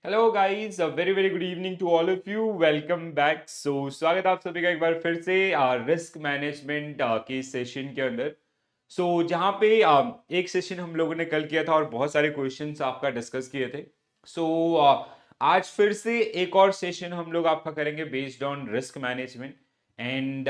Hello guys, a very very good evening to all of you. Welcome back. स्वागत है आप सभी का एक बार फिर से रिस्क मैनेजमेंट के सेशन के अंदर। जहाँ पे एक सेशन हम लोगों ने कल किया था और बहुत सारे क्वेश्चंस आपका डिस्कस किए थे। आज फिर से एक और सेशन हम लोग आपका करेंगे based on risk management and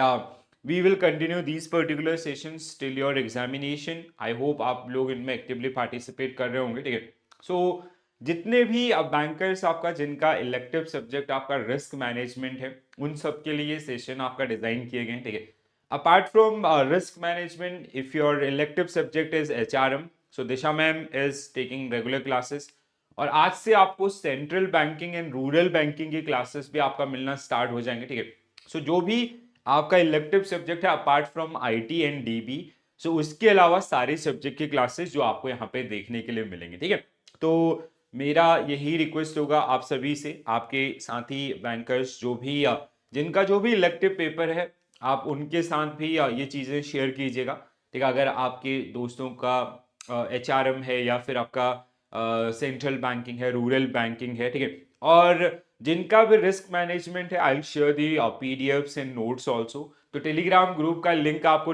we will continue these particular sessions till your examination. I hope आप लोग इनमें एक्टिवली पार्टिसिपेट कर रहे होंगे, ठीक है। जितने भी अब बैंकर्स आपका जिनका इलेक्टिव सब्जेक्ट आपका रिस्क मैनेजमेंट है, उन सब के लिए सेशन आपका डिजाइन किए गए हैं, ठीक है। Apart from risk management, if your elective subject is HRM, so Disha ma'am is taking regular classes. और आज से आपको central banking and rural banking की क्लासेस भी आपका मिलना स्टार्ट हो जाएंगे, ठीक है। जो भी आपका इलेक्टिव सब्जेक्ट है apart from IT and dB, उसके अलावा सारे सब्जेक्ट की क्लासेस जो आपको यहाँ पे देखने के लिए मिलेंगे, ठीक है। तो मेरा यही रिक्वेस्ट होगा आप सभी से, आपके साथी बैंकर्स जो भी जिनका जो भी इलेक्टिव पेपर है, आप उनके साथ भी ये चीज़ें शेयर कीजिएगा, ठीक है। अगर आपके दोस्तों का एचआरएम है या फिर आपका सेंट्रल बैंकिंग है, रूरल बैंकिंग है, ठीक है, और जिनका भी रिस्क मैनेजमेंट है, I will share the PDFs and notes also. तो टेलीग्राम ग्रुप का लिंक आपको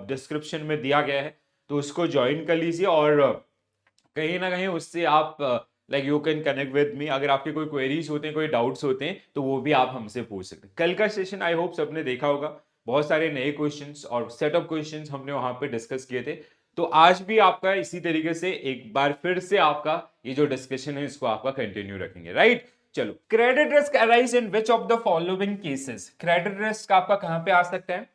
डिस्क्रिप्शन में दिया गया है, तो उसको ज्वाइन कर लीजिए और कहीं ना कहीं उससे आप like you can connect with me. अगर आपके कोई क्वेरीज होते हैं, कोई डाउट्स होते हैं, तो वो भी आप हमसे पूछ सकते हैं। कल का सेशन आई होप सबने देखा होगा, बहुत सारे नए क्वेश्चंस और सेट ऑफ क्वेश्चंस हमने वहां पे डिस्कस किए थे। तो आज भी आपका इसी तरीके से एक बार फिर से आपका ये जो डिस्कशन है इसको आपका कंटिन्यू रखेंगे, राइट। चलो, credit risk arise in which of the following cases. Credit risk आपका कहां पे आ सकता है?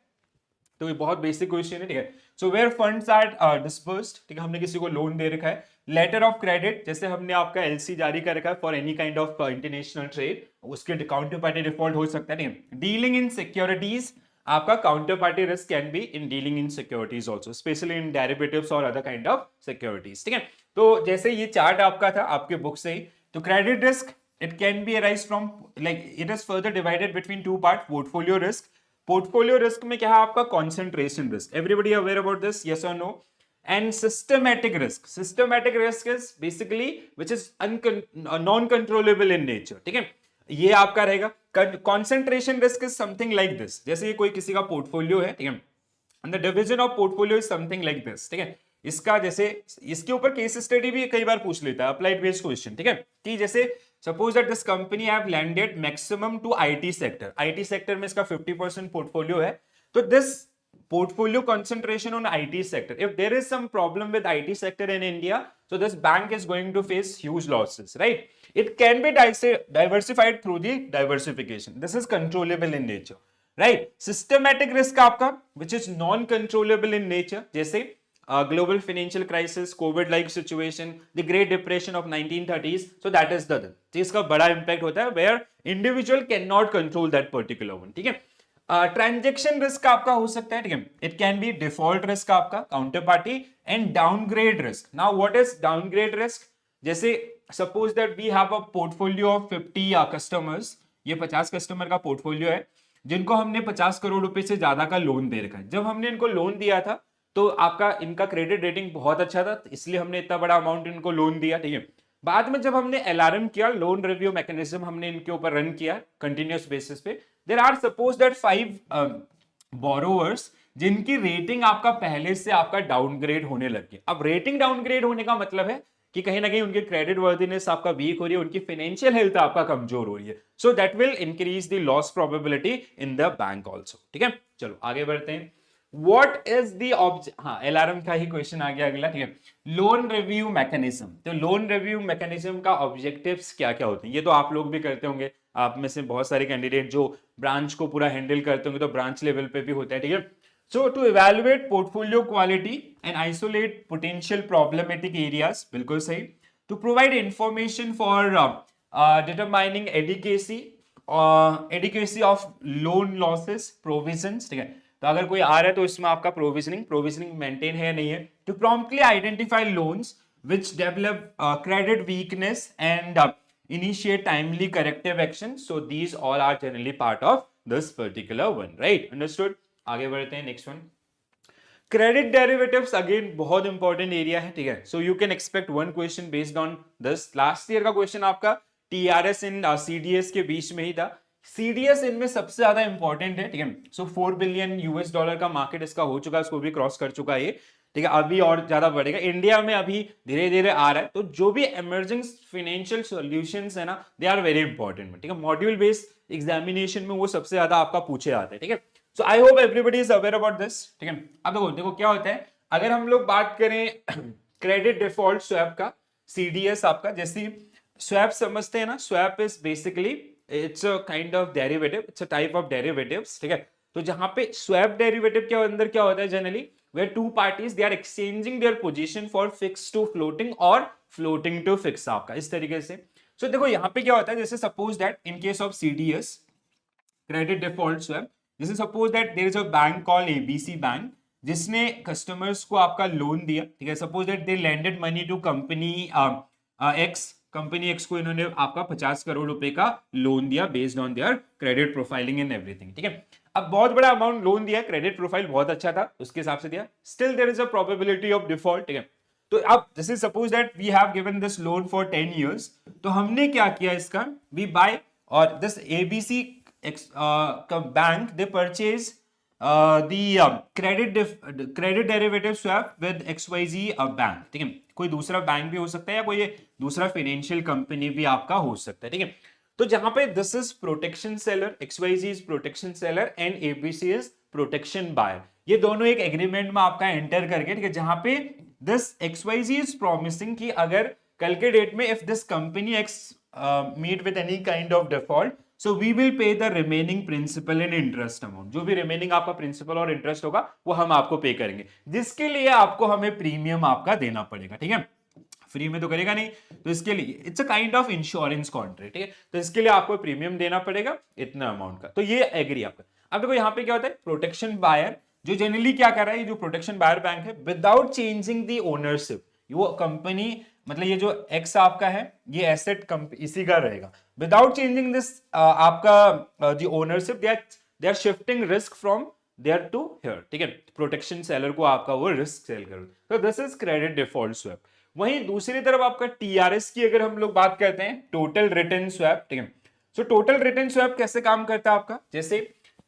तो ये बहुत बेसिक क्वेश्चन है, ठीक है। वेयर फंड्स आर डिस्पर्स्ड, ठीक है, हमने किसी को लोन दे रखा है। लेटर ऑफ क्रेडिट, जैसे हमने आपका एलसी जारी कर रखा है for any kind of international trade, उसके काउंटर पार्टी डिफॉल्ट हो सकता है, ठीक है। डीलिंग इन सिक्योरिटीज, आपका counter party risk can be in dealing in securities also, specially in derivatives और अदर काइंड ऑफ सिक्योरिटीज, ठीक है। तो जैसे ये चार्ट आपका था आपके बुक से ही, तो credit risk it can be arise from, like it is further divided between two part, portfolio risk. Portfolio risk में क्या है आपका? Concentration risk, everybody aware about this, yes और no? And systematic risk, systematic risk is basically which is non controllable in nature, ठीक है। ये आपका रहेगा। Concentration risk is something like this, जैसे ये कोई किसी का पोर्टफोलियो है, ठीक है, and the division of portfolio is something like this, ठीक है। इसका जैसे इसके ऊपर केस स्टडी भी कई बार पूछ लेता है, अप्लाइड बेस्ड क्वेश्चन, ठीक है। कि जैसे suppose that this company have landed maximum to IT sector, IT sector में इसका 50% पोर्टफोलियो है, तो this portfolio concentration on IT sector. If there is some problem with IT sector in India, so this bank is going to face huge losses, right? It can be diversified through the diversification. This is controllable in nature, right? Systematic risk आपका which is non-controllable in nature, जैसे global financial crisis, COVID like situation, the Great Depression of 1930s, so that is the जिसका बड़ा impact होता है where individual cannot control that particular one, ठीक है। Transaction risk आपका हो सकता है, ठीक है, it can be default risk आपका, counter party and downgrade risk. Now what is downgrade risk? जैसे suppose that we have a portfolio of 50 customers, ये 50 कस्टमर का पोर्टफोलियो है जिनको हमने 50 करोड़ रुपए से ज्यादा का लोन दे रखा है। जब हमने इनको लोन दिया था तो आपका इनका क्रेडिट रेटिंग बहुत अच्छा था, इसलिए हमने इतना बड़ा अमाउंट इनको लोन दिया, ठीक है। बाद में जब हमने एलआरएम किया, लोन रिव्यू मैकेनिज्म हमने इनके ऊपर रन किया कंटिन्यूअस बेसिस पे, there are suppose that 5 borrowers जिनकी रेटिंग आपका पहले से आपका डाउनग्रेड होने लग गई। अब रेटिंग डाउनग्रेड होने का मतलब है कि कहीं ना कहीं उनकी क्रेडिट वर्दीनेस आपका वीक हो रही है, उनकी फाइनेंशियल हेल्थ आपका कमजोर हो रही है, so that will increase the loss probability in the bank also, ठीक है। चलो आगे बढ़ते हैं। What is the object? हाँ, एलआरएम का ही क्वेश्चन आ गया अगला, ठीक है। लोन रिव्यू मैकेनिज्म, तो लोन रिव्यू मैकेनिज्म का ऑब्जेक्टिव्स क्या क्या होते हैं, ये तो आप लोग भी करते होंगे। आप में से बहुत सारे कैंडिडेट जो ब्रांच को पूरा हैंडल करते होंगे, तो ब्रांच लेवल पे भी होता है, ठीक है। So to evaluate portfolio quality and isolate potential problematic areas, बिल्कुल सही। To provide information for determining adequacy of loan losses provisions, ठीक है। तो अगर कोई आ रहा है तो इसमें आपका प्रोविजनिंग मेंटेन है या नहीं है। To promptly identify loans which develop credit weakness and initiate timely corrective action, so these all are generally part of this particular one, right? Understood? आगे बढ़ते हैं, next one. Credit derivatives again बहुत important area है, ठीक है। So you can expect one question based on this. Last year का question आपका TRS इन CDS के बीच में ही था। सीडीएस इनमें सबसे ज्यादा इंपॉर्टेंट है, ठीक है। सो 4 बिलियन यूएस डॉलर का मार्केट इसका हो चुका है, इसको भी क्रॉस कर चुका है ये, ठीक है। अभी और ज्यादा बढ़ेगा, इंडिया में अभी धीरे धीरे आ रहा है। तो जो भी इमर्जिंग फाइनेंशियल सॉल्यूशंस है ना, दे आर वेरी इंपॉर्टेंट, ठीक है। मॉड्यूल बेस्ड एग्जामिनेशन में वो सबसे ज्यादा आपका पूछे जाते हैं, ठीक है। So I hope everybody is aware about this, ठीक है। अब देखो देखो क्या होता है, अगर हम लोग बात करें क्रेडिट डिफॉल्ट स्वैप का, सीडीएस आपका, जैसे स्वैप समझते हैं ना, swap is basically it's a kind of derivative, it's a type of derivatives, ठीक है। तो जहां पे स्वैप डेरिवेटिव के अंदर क्या होता है generally, where two parties they are exchanging their position for fixed to floating और floating to fixed आपका, इस तरीके से। सो देखो यहाँ पे क्या होता है, जैसे suppose that in case of CDS credit default swap, जैसे suppose that there is a bank called ABC bank, जिसने कस्टमर्स को आपका लोन दिया, ठीक है। Suppose that they lended money to company X, company X को इन्होंने आपका 50 करोड़ रुपए का लोन दिया based on their credit profiling and everything, ठीक है। अब बहुत बड़ा अमाउंट लोन दिया, क्रेडिट प्रोफाइल बहुत अच्छा था, उसके हिसाब से दिया, still there is a probability of default, ठीक है। तो अब जैसे suppose that we have given this loan for 10 years, तो हमने क्या किया इसका, वी बाय और this ABC bank they purchase credit derivative swap with XYZ bank, ठीक है। कोई दूसरा बैंक भी हो सकता है या कोई दूसरा फाइनेंशियल कंपनी भी आपका हो सकता है, ठीक है। तो जहां पे this is protection seller, XYZ is protection seller and ABC is protection buyer, ये दोनों एक एग्रीमेंट में आपका एंटर करके, ठीक है, जहां पे दिस एक्सवाईजी इज प्रॉमिसिंग कि अगर कल के डेट में if this company X meet with any kind of default, so we will pay the remaining principal and interest amount, जो भी रिमेनिंग आपका प्रिंसिपल और इंटरेस्ट होगा वो हम आपको पे करेंगे, जिसके लिए आपको हमें प्रीमियम आपका देना पड़ेगा, ठीक है। फ्री में तो करेगा नहीं, तो इसके लिए it's a kind of insurance contract, ठीक है। तो इसके लिए आपको प्रीमियम देना पड़ेगा इतना अमाउंट का, तो ये एग्री आपका। अब देखो यहाँ पे क्या होता है, प्रोटेक्शन बायर जो जनरली क्या कर रहा है, जो प्रोटेक्शन बायर बैंक है, विदाउट चेंजिंग द ओनरशिप, वो कंपनी मतलब ये जो एक्स आपका है ये एसेट इसी का रहेगा, विदाउट चेंजिंग दिस आपका जो ownership, they are shifting risk from there to here, ठीक है। प्रोटेक्शन सेलर को आपका वो रिस्क सेल करो, तो this is credit default swap. वहीं दूसरी तरफ आपका टीआरएस की अगर हम लोग बात करते हैं, टोटल रिटर्न स्वैप, ठीक है। सो टोटल रिटर्न स्वैप कैसे काम करता है आपका, जैसे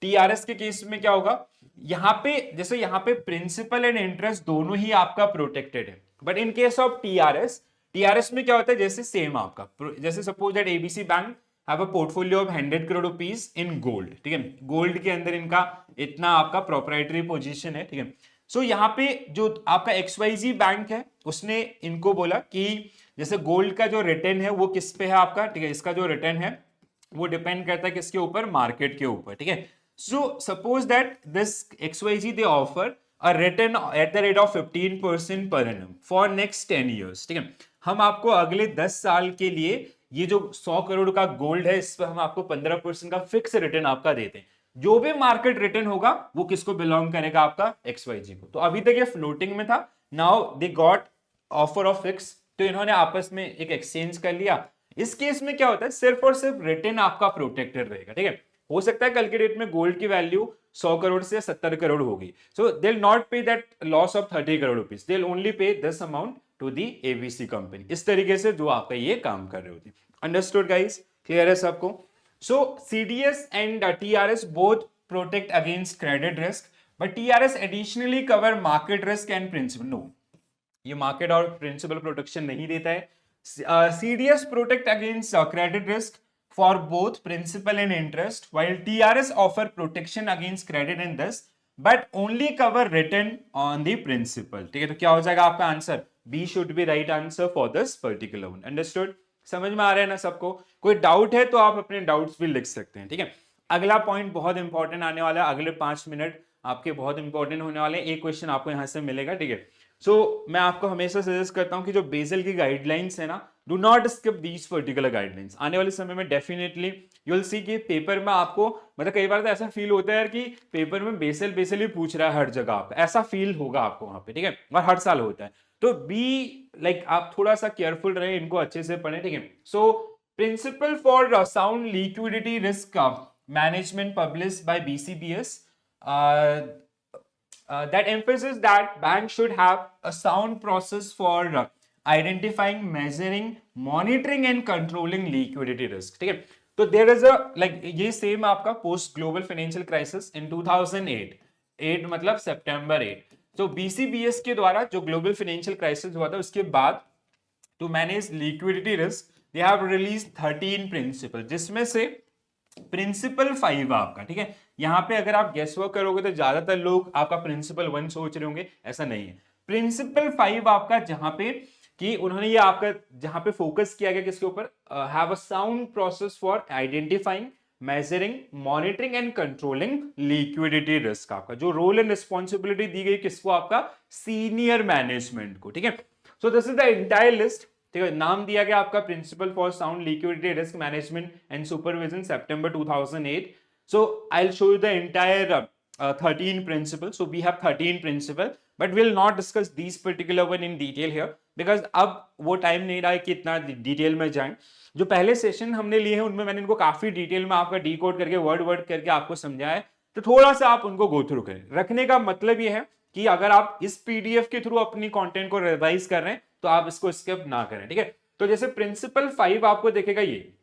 टीआरएस के केस में क्या होगा, यहाँ पे जैसे यहाँ पे प्रिंसिपल एंड इंटरेस्ट दोनों ही आपका प्रोटेक्टेड है, but in case of TRS, TRS में क्या होता है, जैसे सेम आपका, जैसे suppose that ABC bank have a portfolio of 100 crore rupees in gold, ठीक है। गोल्ड के अंदर इनका इतना आपका प्रोप्राइटरी पोजीशन है, ठीक है। सो यहाँ पे जो आपका एक्सवाईजी बैंक है उसने इनको बोला कि जैसे गोल्ड का जो रिटर्न है वो किस पे है आपका, ठीक है, इसका जो रिटर्न है वो डिपेंड करता है किसके ऊपर, मार्केट के ऊपर, ठीक है। So suppose that this XYZ they offer a return eight the rate of 15% per annum for next 10 years, ठीक है। हम आपको अगले 10 साल के लिए ये जो 100 करोड़ का गोल्ड है इस पर हम आपको 15% का फिक्स रिटर्न आपका देते हैं, जो भी मार्केट रिटर्न होगा वो किसको बिलोंग करेगा, आपका एक्सवाईजी को। तो अभी तक ये फ्लोटिंग में था, now they got offer of fix, तो इन्होंने आपस में एक एक्सचेंज कर लिया। इस केस में क्या होता है, सिर्फ और सिर्फ रिटर्न आपका प्रोटेक्टेड रहेगा, ठीक है। हो सकता है कल के डेट में गोल्ड की वैल्यू 100 करोड़ से 70 करोड़ होगी, so they will not pay that loss of 30 crore rupees, they will only pay this amount to the ABC company, इस तरीके से जो आपका ये काम कर रहे होते हैं। अंडरस्टूड गाइस, क्लियर है सबको। So CDS and TRS both protect against credit risk, but TRS additionally cover market risk and principal. No, ये मार्केट और प्रिंसिपल प्रोटेक्शन नहीं देता है। CDS protect against credit risk for both principal and interest, while TRS offer protection against credit and this, but only cover return on the principal, ठीक है। तो क्या हो जाएगा आपका answer, B should be right answer for this particular one. Understood? समझ में आ रहा है ना सबको, कोई डाउट है तो आप अपने डाउट्स भी लिख सकते हैं, ठीक है। अगला पॉइंट बहुत इंपॉर्टेंट आने वाला है, अगले 5 मिनट आपके बहुत इंपॉर्टेंट होने वाले हैं, एक क्वेश्चन आपको यहां से मिलेगा, ठीक है। सो मैं आपको हमेशा सजेस्ट करता हूं कि जो बेसल की गाइडलाइंस है ना, do not skip these particular guidelines. आने वाले समय में डेफिनेटली यू विल सी कि पेपर में आपको मतलब कई बार तो ऐसा फील होता है यार कि पेपर में बेसल बेसल ही पूछ रहा है हर जगह, आपका ऐसा फील होगा आपको वहां पे, ठीक है, और हर साल होता है। तो बी लाइक आप थोड़ा सा केयरफुल रहे, इनको अच्छे से पढ़ें, ठीक है। So principle for sound liquidity risk management published by BCBS that emphasizes that banks should have a sound process for identifying, measuring, monitoring and controlling liquidity risk, ठीक है। तो देयर इज अ लाइक ये same आपका post global financial crisis in 2008, 8 मतलब सितंबर 8। तो BCBS के द्वारा जो ग्लोबल फाइनेंशियल क्राइसिस हुआ था उसके बाद to manage liquidity risk they have release 13 principal, जिसमें से प्रिंसिपल 5 आपका, ठीक है। यहां पे अगर आप गेस वर्क करोगे तो ज्यादातर लोग आपका प्रिंसिपल 1 सोच रहे होंगे, ऐसा नहीं है। प्रिंसिपल 5 आपका जहां पे कि उन्होंने ये आपका जहां पे फोकस किया गया किसके ऊपर, have a sound process for identifying, measuring, monitoring and controlling liquidity risk. आपका जो रोल एंड रिस्पॉन्सिबिलिटी दी गई किसको, आपका सीनियर मैनेजमेंट को, ठीक है। So this is the entire list, ठीक है। नाम दिया गया आपका principal for sound liquidity risk management and supervision सितंबर 2008। So I'll show you the entire 13 principles. So we have 13 principles, but we'll not discuss these particular one in detail here because अब वो time नहीं रहा है कि इतना detail में जाएं। जो पहले सेशन हमने लिए हैं उनमें मैंने इनको काफी डिटेल में आपका डीकोड करके वर्ड वर्ड करके आपको समझाया है, तो थोड़ा सा आप उनको गो थ्रू करें। रखने का मतलब ये है कि अगर आप इस पीडीएफ के थ्रू अपनी कंटेंट को रिवाइज कर रहे हैं तो आप इसको स्किप ना करें, ठीक है। तो जैसे प्रिंसिपल 5 आपको देखेगा, ये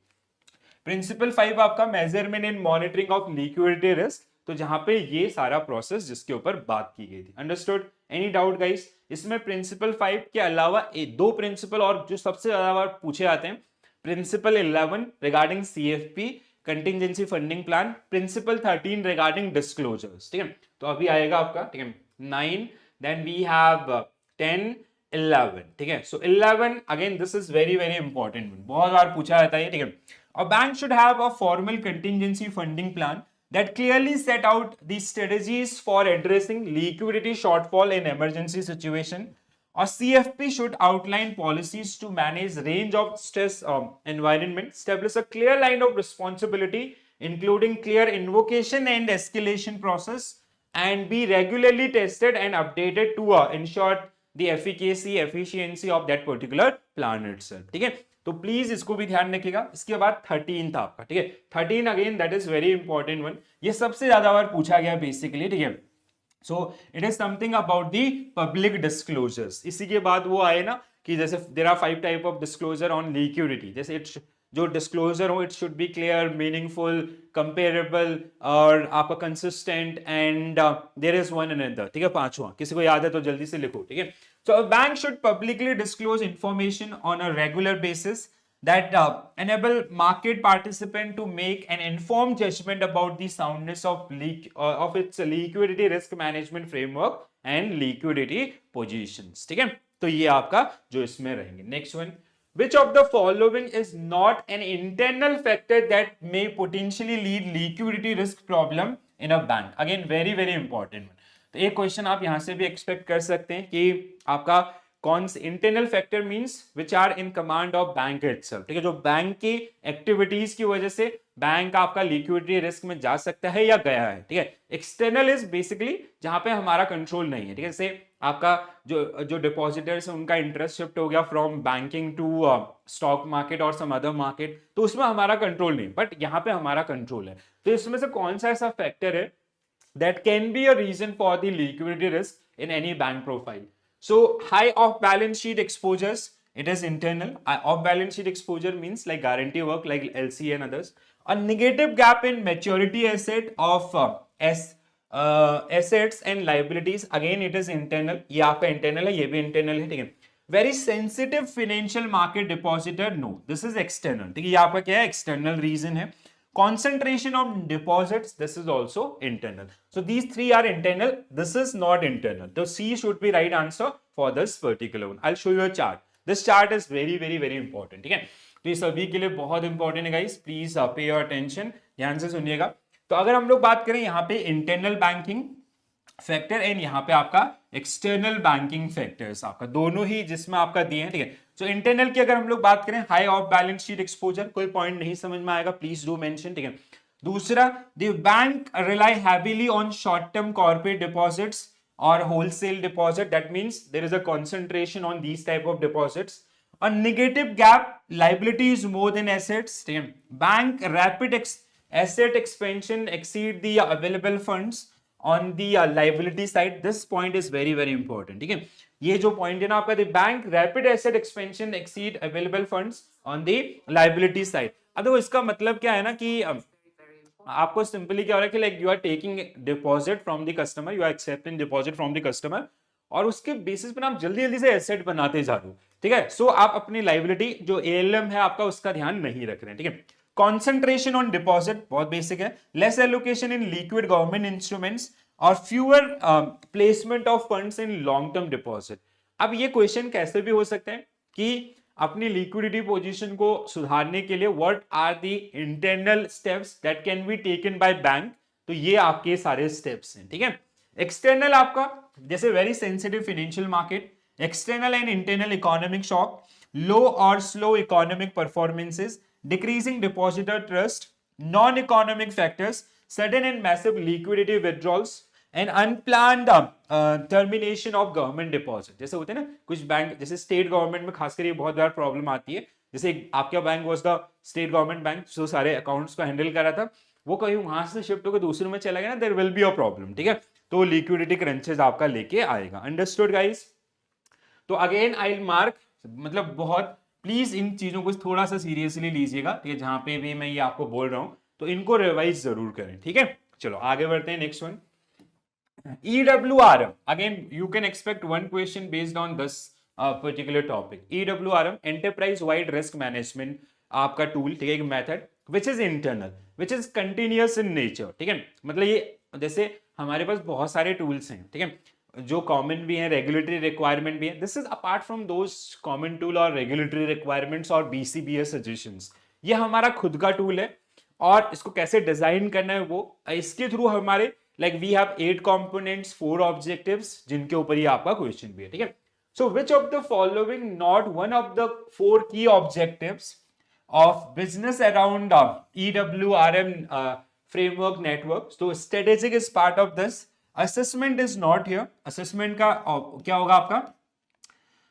प्रिंसिपल 5 आपका measurement and monitoring of liquidity risk, तो जहां पे ये सारा प्रोसेस जिसके ऊपर बात की गई थी। अंडरस्टूड? Any doubt guys? इसमें प्रिंसिपल 5 के अलावा दो प्रिंसिपल और जो सबसे ज्यादा बार पूछे आते हैं, principal 11 regarding CFP contingency funding plan, principal 13 regarding disclosures, ठीक है। तो अभी आएगा आपका, ठीक है, 9, देन वी हैव 10, 11, ठीक है। सो 11 again this is very very important, बहुत बार पूछा जाता है, ठीक है। A bank should have a formal contingency funding plan that clearly set out the strategies for addressing liquidity shortfall in emergency situation. A CFP should outline policies to manage range of stress environment, establish a clear line of responsibility, including clear invocation and escalation process, and be regularly tested and updated to ensure the efficacy, efficiency of that particular plan itself, ठीक है। तो please इसको भी ध्यान रखिएगा। इसके बाद 13 था आपका, ठीक है। 13 again that is very important one, ये सबसे ज्यादा बार पूछा गया बेसिकली, ठीक है। So it is something about the public disclosures. इसी के बाद वो आए ना कि जैसे there are 5 type of disclosure on liquidity, जैसे इट्स जो डिस्क्लोजर हो it should be clear, meaningful, comparable और आपका consistent and there is one another, ठीक है। पांचवा किसी को याद है तो जल्दी से लिखो, ठीक है। So a bank should publicly disclose information on a regular basis that enable market participant to make an informed judgment about the soundness of its liquidity risk management framework and liquidity positions, ठीक है। तो ये आपका जो इसमें रहेंगे। Next one, which of the following is not an internal factor that may potentially lead liquidity risk problem in a bank? Again very very important one। तो एक क्वेश्चन आप यहां से भी एक्सपेक्ट कर सकते हैं कि आपका कौन से internal factor means which are in command of bank itself, ठीक है, जो बैंक की एक्टिविटीज की वजह से बैंक आपका लिक्विडिटी रिस्क में जा सकता है या गया है, ठीक है। एक्सटर्नल इज बेसिकली जहां पे हमारा कंट्रोल नहीं है, ठीक है। जैसे आपका जो डिपॉजिटर्स है उनका इंटरेस्ट शिफ्ट हो गया from banking to stock market और सम अदर मार्केट, तो उसमें हमारा कंट्रोल नहीं, बट यहाँ पे हमारा कंट्रोल है। तो इसमें से कौन सा ऐसा फैक्टर है that can be a reason for the liquidity risk in any bank profile? So high off balance sheet exposures, it is internal. Off balance sheet exposure means like guarantee work like LC and others. A negative gap in maturity asset of assets and liabilities, again it is internal. ये आपका internal है, ये भी internal है, ठीक है। Very sensitive financial market depositor, no, this is external, ठीक है। ये आपका क्या है, external reason है। Concentration of deposits, this is also internal. So these three are internal, this is not internal. So C should be right answer for this particular one. I'll show you a chart. This chart is very very very important, ठीक है। तो ये सभी के लिए बहुत important है guys, please pay your attention, ध्यान से सुनिएगा। तो अगर हम लोग बात करें यहाँ पे इंटरनल बैंकिंग फैक्टर एंड यहाँ पे आपका एक्सटर्नल बैंकिंग फैक्टर्स, आपका दोनों ही जिसमें आपका दिए हैं, ठीक है। सो इंटरनल की अगर हम लोग बात करें, high of balance sheet exposure, कोई पॉइंट नहीं समझ में आएगा प्लीज डू मेंशन, ठीक है। दूसरा, the bank rely heavily on short term corporate deposits और wholesale deposit, that means there is a concentration on these type of deposits. A negative gap, liability is more than assets, ठीक है। Bank rapid asset expansion exceed the available funds on the liability side, this point is very very important, ठीक है। ये जो point है ना आपका, the bank rapid asset expansion exceed available funds on the liability side. अब देखो इसका मतलब क्या है ना कि आपको सिंपली क्या हो रहा है कि like you are taking deposit from the customer, you are accepting deposit from the customer, और उसके बेसिस पर आप जल्दी जल्दी से एसेट बनाते जा रहे हो, ठीक है। सो आप अपनी लायबिलिटी जो एएलएम है आपका उसका ध्यान नहीं रख रहे हैं, ठीक है। कॉन्सेंट्रेशन ऑन डिपॉजिट बहुत बेसिक है, less allocation in liquid government instruments और fewer placement of funds in long term deposit. अब ये क्वेश्चन कैसे भी हो सकते हैं कि अपनी लिक्विडिटी पोजीशन को सुधारने के लिए what are the internal steps that can be taken by bank, तो ये आपके सारे स्टेप्स हैं, ठीक है। एक्सटर्नल आपका जैसे very sensitive financial market, external and internal economic shock, low और slow economic performances, decreasing depositor trust, non economic factors, sudden and massive liquidity withdrawals and unplanned termination of government deposit. जैसे होते हैं ना कुछ bank, जैसे state government में खासकर ये बहुत ज्यादा प्रॉब्लम आती है, जैसे आपका bank was the state government bank जो सारे अकाउंट्स को हैंडल कर रहा था, वो कहीं वहां से शिफ्ट होकर दूसरे में चला गया ना, there will be a problem, ठीक है। तो लिक्विडिटी क्रंचेस आपका लेके आएगा। Understood guys? तो अगेन आई विल मार्क, मतलब बहुत प्लीज इन चीजों को थोड़ा सा सीरियसली लीजिएगा, ठीक है। जहां पे भी मैं ये आपको बोल रहा हूं तो इनको रिवाइज जरूर करें, ठीक है। चलो आगे बढ़ते हैं, next one EWRM. Again, you can expect one question based on this particular topic. EWRM, Enterprise Wide Risk Management, आपका टूल, ठीक है, एक method which is internal, which is continuous in nature, ठीक है। मतलब ये जैसे हमारे पास बहुत सारे टूल्स हैं, ठीक है, जो कॉमन भी हैं, रेगुलेटरी रिक्वायरमेंट भी है। This is apart from those common tool और रेगुलेटरी रिक्वायरमेंट्स और BCBS सजेशंस। ये हमारा खुद का टूल है और इसको कैसे डिजाइन करना है वो इसके थ्रू हमारे like we have 8 components, 4 objectives जिनके ऊपर ही आपका क्वेश्चन भी है, ठीक है। So which of the following not one of the 4 key objectives of business around EWRM framework network? So strategic is part of this. Assessment is not here. Assessment का क्या होगा आपका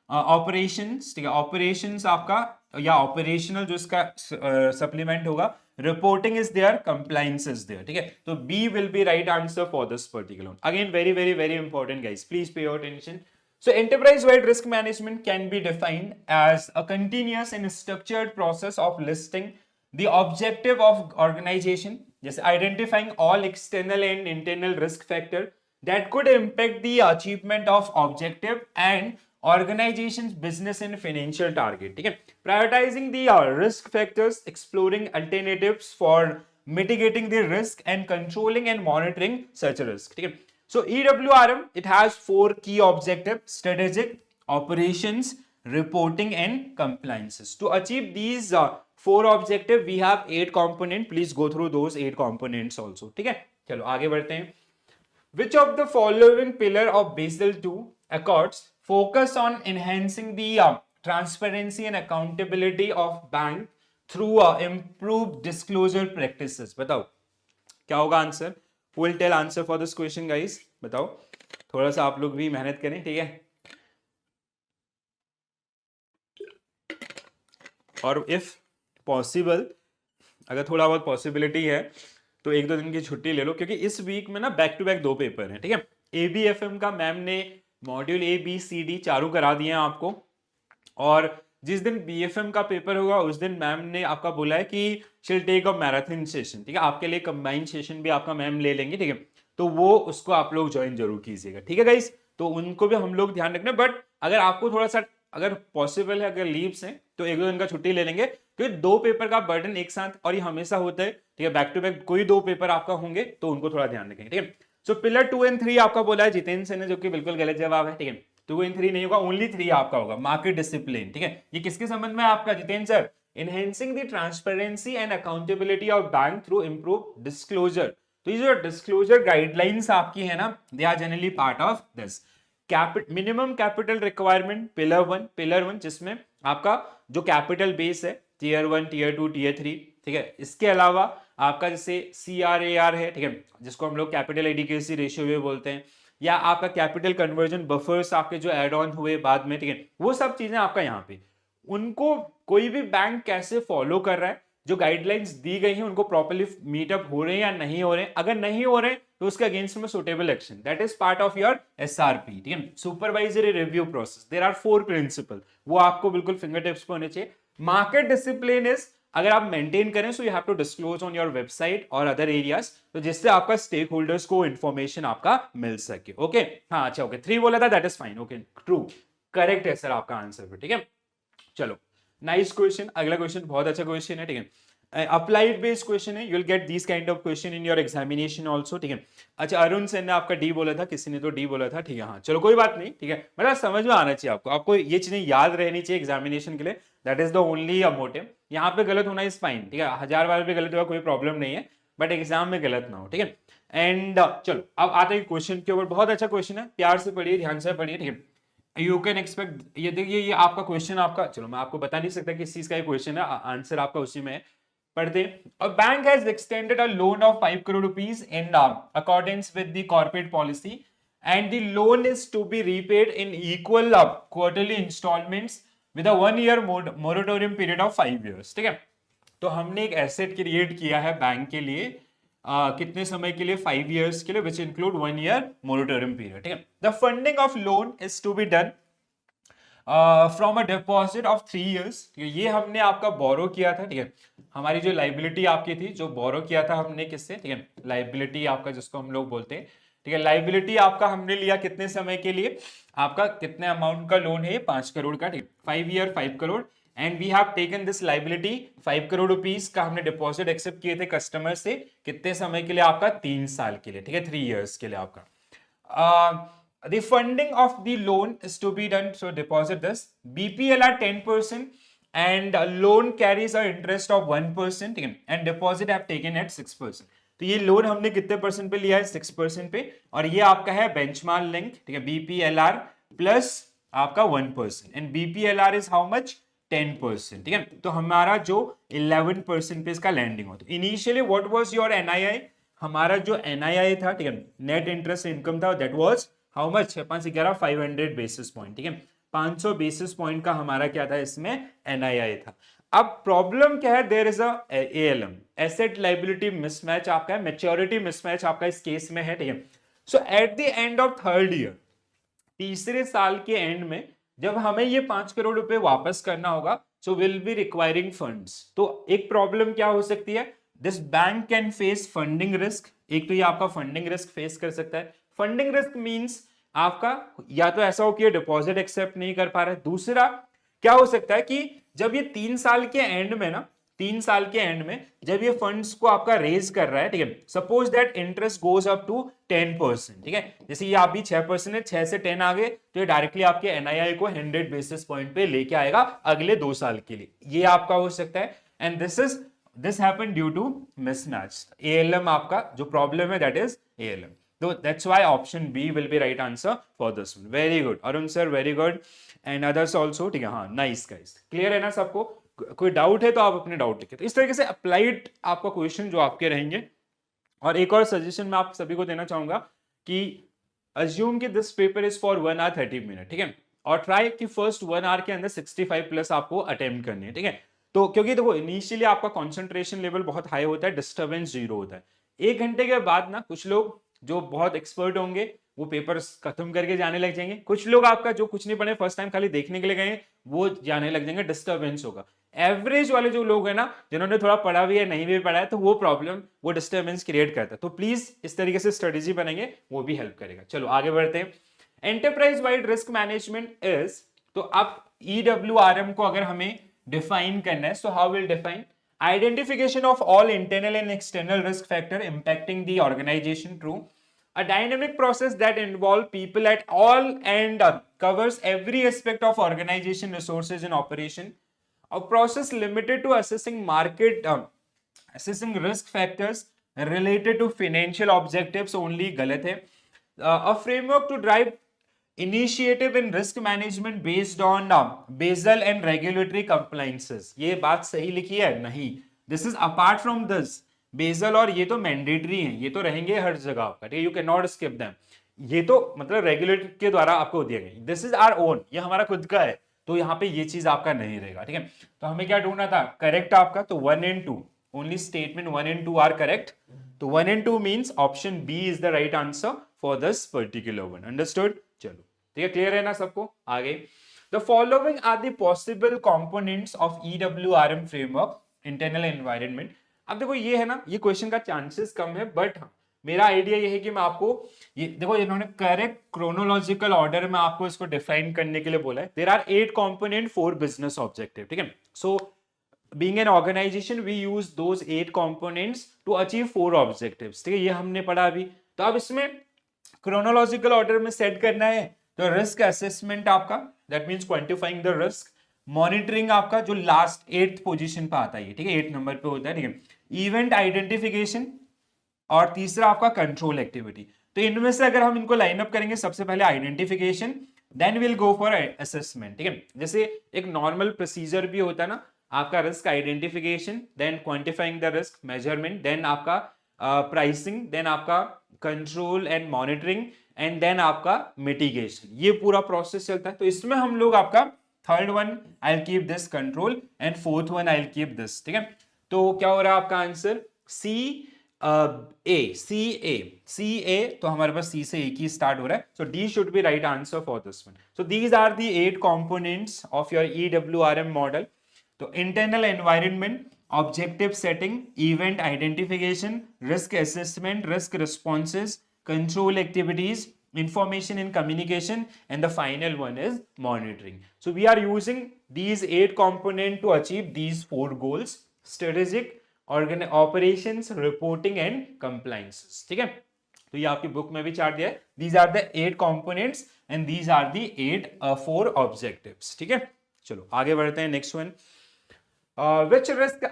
ऑपरेशंस, ठीक है, ऑपरेशंस आपका या ऑपरेशनल जो इसका सप्लीमेंट होगा, reporting is there, compliance is there, ठीक है। तो B will be right answer for this particular. Again very very very important guys, please pay your attention. So enterprise-wide risk management can be defined as a continuous and structured process of listing the objective of organization, just identifying all external and internal risk factor that could impact the achievement of objective and organization's business and financial target, ठीक है। Prioritizing the risk factors, exploring alternatives for mitigating the risk and controlling and monitoring such a risk, ठीक है। So EWRM, it has 4 key objectives: strategic, operations, reporting and compliances. To achieve these 4 objectives, we have 8 components. Please go through those 8 components also. ठीक है, चलो आगे बढ़ते हैं। Which of the following pillar of Basel II Accords focus on enhancing the transparency and accountability of bank through improved disclosure practices? बताओ क्या होगा answer? Who will tell answer for this question guys? बताओ, थोड़ा सा आप लोग भी मेहनत करें, ठीक है। और इफ पॉसिबल, अगर थोड़ा बहुत पॉसिबिलिटी है तो 1-2 दिन की छुट्टी ले लो, क्योंकि इस वीक में ना बैक टू बैक 2 पेपर हैं, ठीक है। ABFM का मैम ने मॉड्यूल ABCD चारों करा दिए हैं आपको, और जिस दिन BFM का पेपर होगा उस दिन मैम ने आपका बोला है कि she'll take a marathon session, ठीक है। आपके लिए कंबाइंड सेशन भी आपका मैम ले लेंगे, ठीक है। तो वो उसको आप लोग ज्वाइन जरूर कीजिएगा, ठीक है गाइस। तो उनको भी हम लोग ध्यान रखना, बट अगर आपको थोड़ा सा अगर पॉसिबल है, अगर लीव्स हैं तो 1-2 दिन का छुट्टी ले लेंगे, क्योंकि 2 पेपर का बर्डन एक साथ, और ये हमेशा होता है, ठीक है। बैक टू बैक कोई 2 पेपर आपका होंगे तो उनको थोड़ा ध्यान रखेंगे, ठीक है। सो पिलर 2 and 3 आपका बोला है जितेंद्र सिंह ने, जो कि बिल्कुल गलत जवाब है, ठीक है। 2 and 3 नहीं होगा, ओनली 3 आपका होगा, मार्केट डिसिप्लिन, ठीक है। ये किसके संबंध में आपका Jitendra sir? Enhancing the transparency and accountability of bank through improve disclosure. तो ये जो डिस्क्लोजर गाइडलाइंस आपकी है ना, they are generally part of this. Minimum capital requirement pillar 1 जिसमें आपका जो कैपिटल बेस है टियर 1, टियर 2, टियर 3, ठीक है। इसके अलावा आपका जैसे CRAR है, ठीक है, जिसको हम लोग कैपिटल एडिक्वेसी रेशियो भी बोलते हैं, या आपका कैपिटल कन्वर्जन बफर्स आपके जो एड ऑन हुए बाद में, ठीक है, वो सब चीजें आपका यहाँ पे, उनको कोई भी बैंक कैसे फॉलो कर रहा है, जो गाइडलाइंस दी गई हैं उनको प्रॉपर्ली मीटअप हो रहे हैं या नहीं हो रहे हैं। अगर नहीं हो रहे हैं तो उसके अगेंस्ट में suitable action, that is part of your SRP, ठीक है, supervisory review process. There are 4 principal, वो आपको बिल्कुल फिंगर टिप्स पे होने चाहिए। मार्केट डिसिप्लिन इज, अगर आप मेंटेन करें so you have to disclose on your website और अदर एरियाज, तो जिससे आपका स्टेक होल्डर्स को इंफॉर्मेशन आपका मिल सके। ओके हाँ अच्छा ओके 3 बोला था, that is fine, okay true, correct है सर आपका आंसर पे, ठीक है। चलो नाइस क्वेश्चन, अगला क्वेश्चन बहुत अच्छा क्वेश्चन है, ठीक है, अप्लाइड बेस्ड क्वेश्चन है, you will get this kind of question in your examination also, ठीक है। अच्छा अरुण सेन ने आपका डी बोला था, किसी ने तो डी बोला था, ठीक है हाँ चलो कोई बात नहीं, ठीक है, मतलब समझ में आना चाहिए आपको, आपको ये चीजें याद रहनी चाहिए एग्जामिनेशन के लिए, that is the only motive. यहाँ पे गलत होना इज फाइन, ठीक है, 1000 बार भी गलत होगा कोई प्रॉब्लम नहीं है, बट एग्जाम में गलत ना हो, ठीक है। एंड चलो अब आते हैं क्वेश्चन के ऊपर, बहुत अच्छा क्वेश्चन है, प्यार से पढ़िए, ध्यान से पढ़िए, ठीक है। यू कैन एक्सपेक्ट, ये देखिए ये आपका क्वेश्चन, आपका चलो मैं आपको बता नहीं सकता किस चीज का ये क्वेश्चन है, आंसर आपका उसी में है, पढ़ते। A bank has extended a loan of 5 crore rupees in accordance with the corporate policy, and the loan is to be repaid in equal quarterly installments with a 1 year moratorium period of 5 years, ठीक है। तो हमने एक asset create किया है bank के लिए, कितने समय के लिए, 5 years के लिए, which include 1 year moratorium period, ठीक है। The funding of loan is to be done from a deposit of 3 years, ये हमने आपका बोरो किया था, ठीक है, हमारी जो लाइबिलिटी आपकी थी, जो बोरो किया था हमने किससे, ठीक है, लाइबिलिटी आपका जिसको हम लोग बोलते हैं, ठीक है, लाइबिलिटी आपका हमने लिया कितने समय के लिए, आपका कितने अमाउंट का लोन है, 5 करोड़ का, ठीक, 5 year 5 crore, and we have taken this liability 5 crore rupees का हमने डिपॉजिट एक्सेप्ट किए थे कस्टमर से, कितने समय के लिए आपका, 3 साल के लिए, ठीक है, 3 years के लिए आपका। The funding of the loan is to be done, so deposit this BPLR 10% and loan carries a interest of 1%, ठीक है, and deposit have taken at 6%। तो ये लोन हमने कितने परसेंट पे लिया है, 6% पे, और ये आपका है बेंचमार्क लिंक, ठीक है, BPLR प्लस आपका 1%, and BPLR is how much, 10%, ठीक है। तो हमारा जो 11% पे इसका लैंडिंग होता है। Initially what was your NII, हमारा जो एनआईआई था, ठीक है, नेट इंटरेस्ट इनकम था, that was how much, 511 500 basis point, ठीक है, 500 बेसिस पॉइंट का हमारा क्या था इसमें एनआईआई था। अब प्रॉब्लम क्या है, there is a ALM, asset liability mismatch आपका है, मैच्योरिटी मिसमैच आपका इस केस में है, ठीक है। So at the end of 3rd year, तीसरे साल के एंड में जब हमें ये 5 करोड़ रुपए वापस करना होगा, so will be requiring funds. तो एक प्रॉब्लम क्या हो सकती है, this bank can face funding risk, एक तो ये आपका फंडिंग रिस्क फेस कर सकता है। फंडिंग रिस्क मींस आपका या तो ऐसा हो कि ये डिपॉजिट एक्सेप्ट नहीं कर पा रहा है, दूसरा क्या हो सकता है कि जब ये 3 साल के एंड में ना, 3 साल के एंड में जब ये फंड्स को आपका रेज कर रहा है, ठीक है, suppose that interest goes up to 10%, ठीक है, जैसे ये आप भी 6% है, 6 से 10 आ गए तो ये डायरेक्टली आपके एनआईआई को 100 बेसिस पॉइंट पे लेके आएगा अगले 2 साल के लिए, ये आपका हो सकता है। And this happened due to mismatch, ALM आपका जो प्रॉब्लम है that is ALM. So that's why option B will be right answer for this one. Very good, Arun sir, very good, and others also, ठीक है, हाँ, nice guys, clear है ना सबको, कोई डाउट है तो आप अपने डाउट लिखिए। तो इस तरीके से अप्लाइड आपका क्वेश्चन जो आपके रहेंगे। और एक और सजेशन मैं आप सभी को देना चाहूंगा कि अज्यूम कि this paper is for 1 hour 30 minutes, ठीक है, और ट्राई कि फर्स्ट 1 hour के अंदर 65 प्लस आपको अटेम्प्ट करनी है, ठीक है। तो क्योंकि देखो इनिशियली आपका कॉन्सेंट्रेशन लेवल बहुत हाई होता है, डिस्टर्बेंस जीरो होता है, 1 घंटे के बाद ना कुछ लोग जो बहुत एक्सपर्ट होंगे वो पेपर्स खत्म करके जाने लग जाएंगे, कुछ लोग आपका जो कुछ नहीं पढ़े फर्स्ट टाइम खाली देखने के लिए गए वो जाने लग जाएंगे, डिस्टर्बेंस होगा। एवरेज वाले जो लोग हैं ना, जिन्होंने थोड़ा पढ़ा भी है नहीं भी पढ़ा है, तो वो प्रॉब्लम वो डिस्टर्बेंस क्रिएट करता है। तो प्लीज इस तरीके से स्ट्रेटेजी बनेंगे, वो भी हेल्प करेगा। चलो आगे बढ़ते हैं। Enterprise wide risk management is, तो अब EWRM को अगर हमें डिफाइन करना है, so how will define, identification of all internal and external risk factor impacting the organization, true, a dynamic process that involve people at all and covers every aspect of organization resources and operation, a process limited to assessing market assessing risk factors related to financial objectives only, गलत है, a framework to drive initiative in risk management based on Basel and regulatory compliances, ये बात सही लिखी है नहीं, this is apart from this, Basel और ये तो मैंडेटरी हैं, ये तो रहेंगे हर जगह आपका, ठीक है, you can not skip them, ये तो मतलब रेगुलेटर के द्वारा आपको दिए गए, दिस इज आवर ओन, ये हमारा खुद का है, तो यहाँ पे ये चीज आपका नहीं रहेगा, ठीक है। तो हमें क्या ढूंढना था, करेक्ट आपका, तो 1 and 2, only statement 1 and 2 are correct, तो 1 and 2 means option B is the right answer for this particular one. Understood? चलो ठीक है, क्लियर है ना सबको? आगे, the following are the possible components of EWRM framework internal environment. अब देखो ये है ना, ये क्वेश्चन का चांसेस कम है, बट मेरा आइडिया ये है कि मैं आपको ये देखो, इन्होंने करेक्ट क्रोनोलॉजिकल ऑर्डर में आपको इसको डिफाइन करने के लिए बोला है। There are 8 component 4 business objective, ठीक है। So being an organization we use those 8 components to achieve 4 objectives, ठीक है, ये हमने पढ़ा अभी। तो अब इसमें क्रोनोलॉजिकल ऑर्डर में सेट करना है, तो रिस्क असेसमेंट आपका, that means quantifying the risk. Monitoring आपका जो लास्ट 8th पोजीशन पे आता है, ठीक है, 8 नंबर पे होता है, ठीक है। इवेंट आइडेंटिफिकेशन, और तीसरा आपका कंट्रोल एक्टिविटी। तो इनमें से अगर हम इनको लाइन अप करेंगे, सबसे पहले identification, then will go for assessment, ठीक है। जैसे एक नॉर्मल प्रोसीजर भी होता है ना, आपका risk identification, then quantifying the risk, measurement, then आपका प्राइसिंग, देन आपका control and monitoring, and then आपका मिटिगेशन, ये पूरा प्रोसेस चलता है। तो इसमें हम लोग आपका third one I will keep this control, and fourth one I will keep this, ठीक है। तो क्या हो रहा है आपका आंसर, सी ए, तो हमारे पास सी से एक ही स्टार्ट हो रहा है, so D should be right answer for this one. So these are the 8 components of your EWRM model. तो internal environment, objective setting, event identification, risk assessment, risk responses, control activities, information in communication, and the final one is monitoring. So we are using these 8 components to achieve these 4 goals: strategic, operations, reporting and compliances, ठीक है। तो ये आपकी book में भी chart दिया है, these are the 8 components and these are the 4 objectives, ठीक है। चलो आगे बढ़ते हैं, next one. Which risk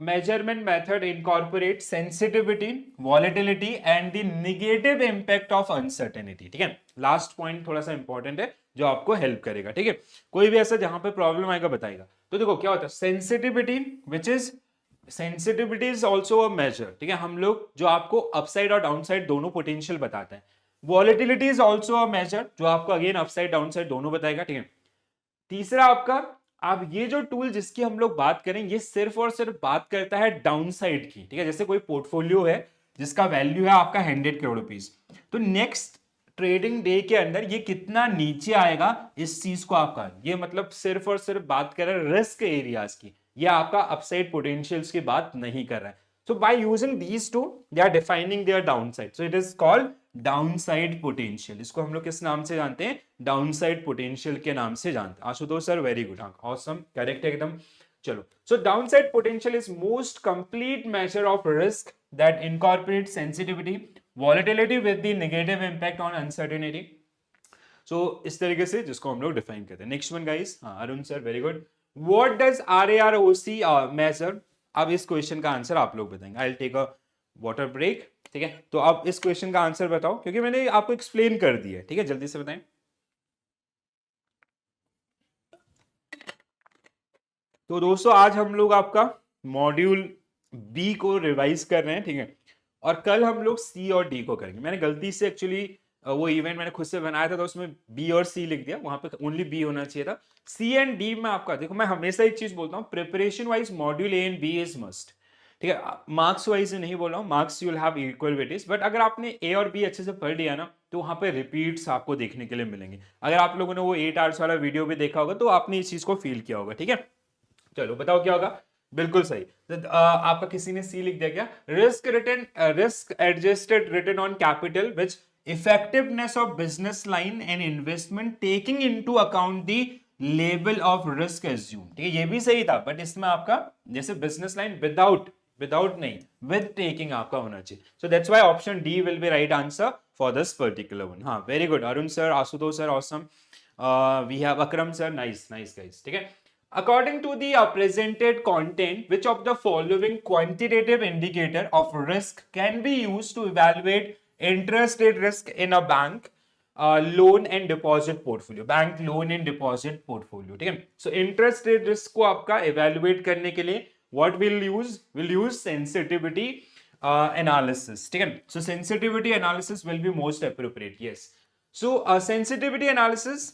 measurement method incorporates sensitivity, volatility and the negative impact of uncertainty, ठीक है। लास्ट पॉइंट थोड़ा सा इंपॉर्टेंट है, जो आपको हेल्प करेगा, ठीक है। कोई भी ऐसा जहां पे प्रॉब्लम आएगा बताएगा। तो देखो क्या होता है, sensitivity, which is sensitivity is also a measure, ठीक है। हम लोग जो आपको अपसाइड और डाउनसाइड दोनों पोटेंशियल बताते हैं। Volatility is also a measure, जो आपको अगेन अपसाइड डाउनसाइड दोनों बताएगा, ठीक है। तीसरा आपका, अब ये जो टूल जिसकी हम लोग बात करें, ये सिर्फ और सिर्फ बात करता है डाउनसाइड की, ठीक है। जैसे कोई पोर्टफोलियो है जिसका वैल्यू है आपका 100 करोड़ रुपीस, तो नेक्स्ट ट्रेडिंग डे के अंदर ये कितना नीचे आएगा, इस चीज को आपका, ये मतलब सिर्फ और सिर्फ बात कर रहा है रिस्क एरियाज की, ये आपका अपसाइड पोटेंशियल्स की बात नहीं कर रहा है। So by using these two, they are defining their downside. So it is called downside potential. इसको हम लोग किस नाम से जानते हैं, downside potential के नाम से जानते हैं। आशुतोष सर वेरी गुड, हाँ awesome, करेक्ट एकदम। चलो, so downside potential is most complete measure of risk that incorporates sensitivity, volatility with the negative impact on uncertainty. So इस तरीके से जिसको हम लोग डिफाइन करते हैं। नेक्स्ट वन गाइस, हाँ Arun sir very good. What does RAROC measure? अब इस क्वेश्चन का आंसर आप लोग बताएंगे। I will take a water break, ठीक है। तो अब इस क्वेश्चन का आंसर बताओ, क्योंकि मैंने आपको एक्सप्लेन कर दिया है, ठीक है, जल्दी से बताएं। तो दोस्तों आज हम लोग आपका मॉड्यूल बी को रिवाइज कर रहे हैं, ठीक है, और कल हम लोग सी और डी को करेंगे। मैंने गलती से एक्चुअली वो इवेंट मैंने खुद से बनाया था, तो उसमें बी और सी लिख दिया, वहां पे ओनली बी होना चाहिए था। सी एंड डी में आपका देखो, मैं हमेशा एक चीज बोलता हूँ, preparation wise module A and B is must, ठीक है। मार्क्स वाइज नहीं बोल रहा हूँ, marks you will have equal weightage, but अगर आपने ए और बी अच्छे से पढ़ लिया ना, तो वहां पे रिपीट्स आपको देखने के लिए मिलेंगे। अगर आप लोगों ने वो 8 आवर्स वाला वीडियो भी देखा होगा, तो आपने इस चीज को फील किया होगा, ठीक है। चलो बताओ क्या होगा, बिल्कुल सही। आपका किसी ने सी लिख दिया क्या, risk adjusted return on capital which effectiveness of business line and investment taking into account the level of risk assume, ठीक है, ये भी सही था, बट इसमें आपका जैसे बिजनेस लाइन विदाउट नहीं, विद टेकिंग आपका होना चाहिए। So that's why option D will be right answer for this particular one. हाँ very good, Arun sir, Ashutosh sir awesome, we have Akram sir, nice guys, ठीक है। According to the presented content, which of the following quantitative indicator of risk can be used to evaluate interest rate risk in a bank loan and deposit portfolio? Bank loan and deposit portfolio, ठीक है। So interest rate risk को आपका evaluate करने के लिए what we'll use sensitivity analysis, ठीक है। So sensitivity analysis will be most appropriate, yes. So sensitivity analysis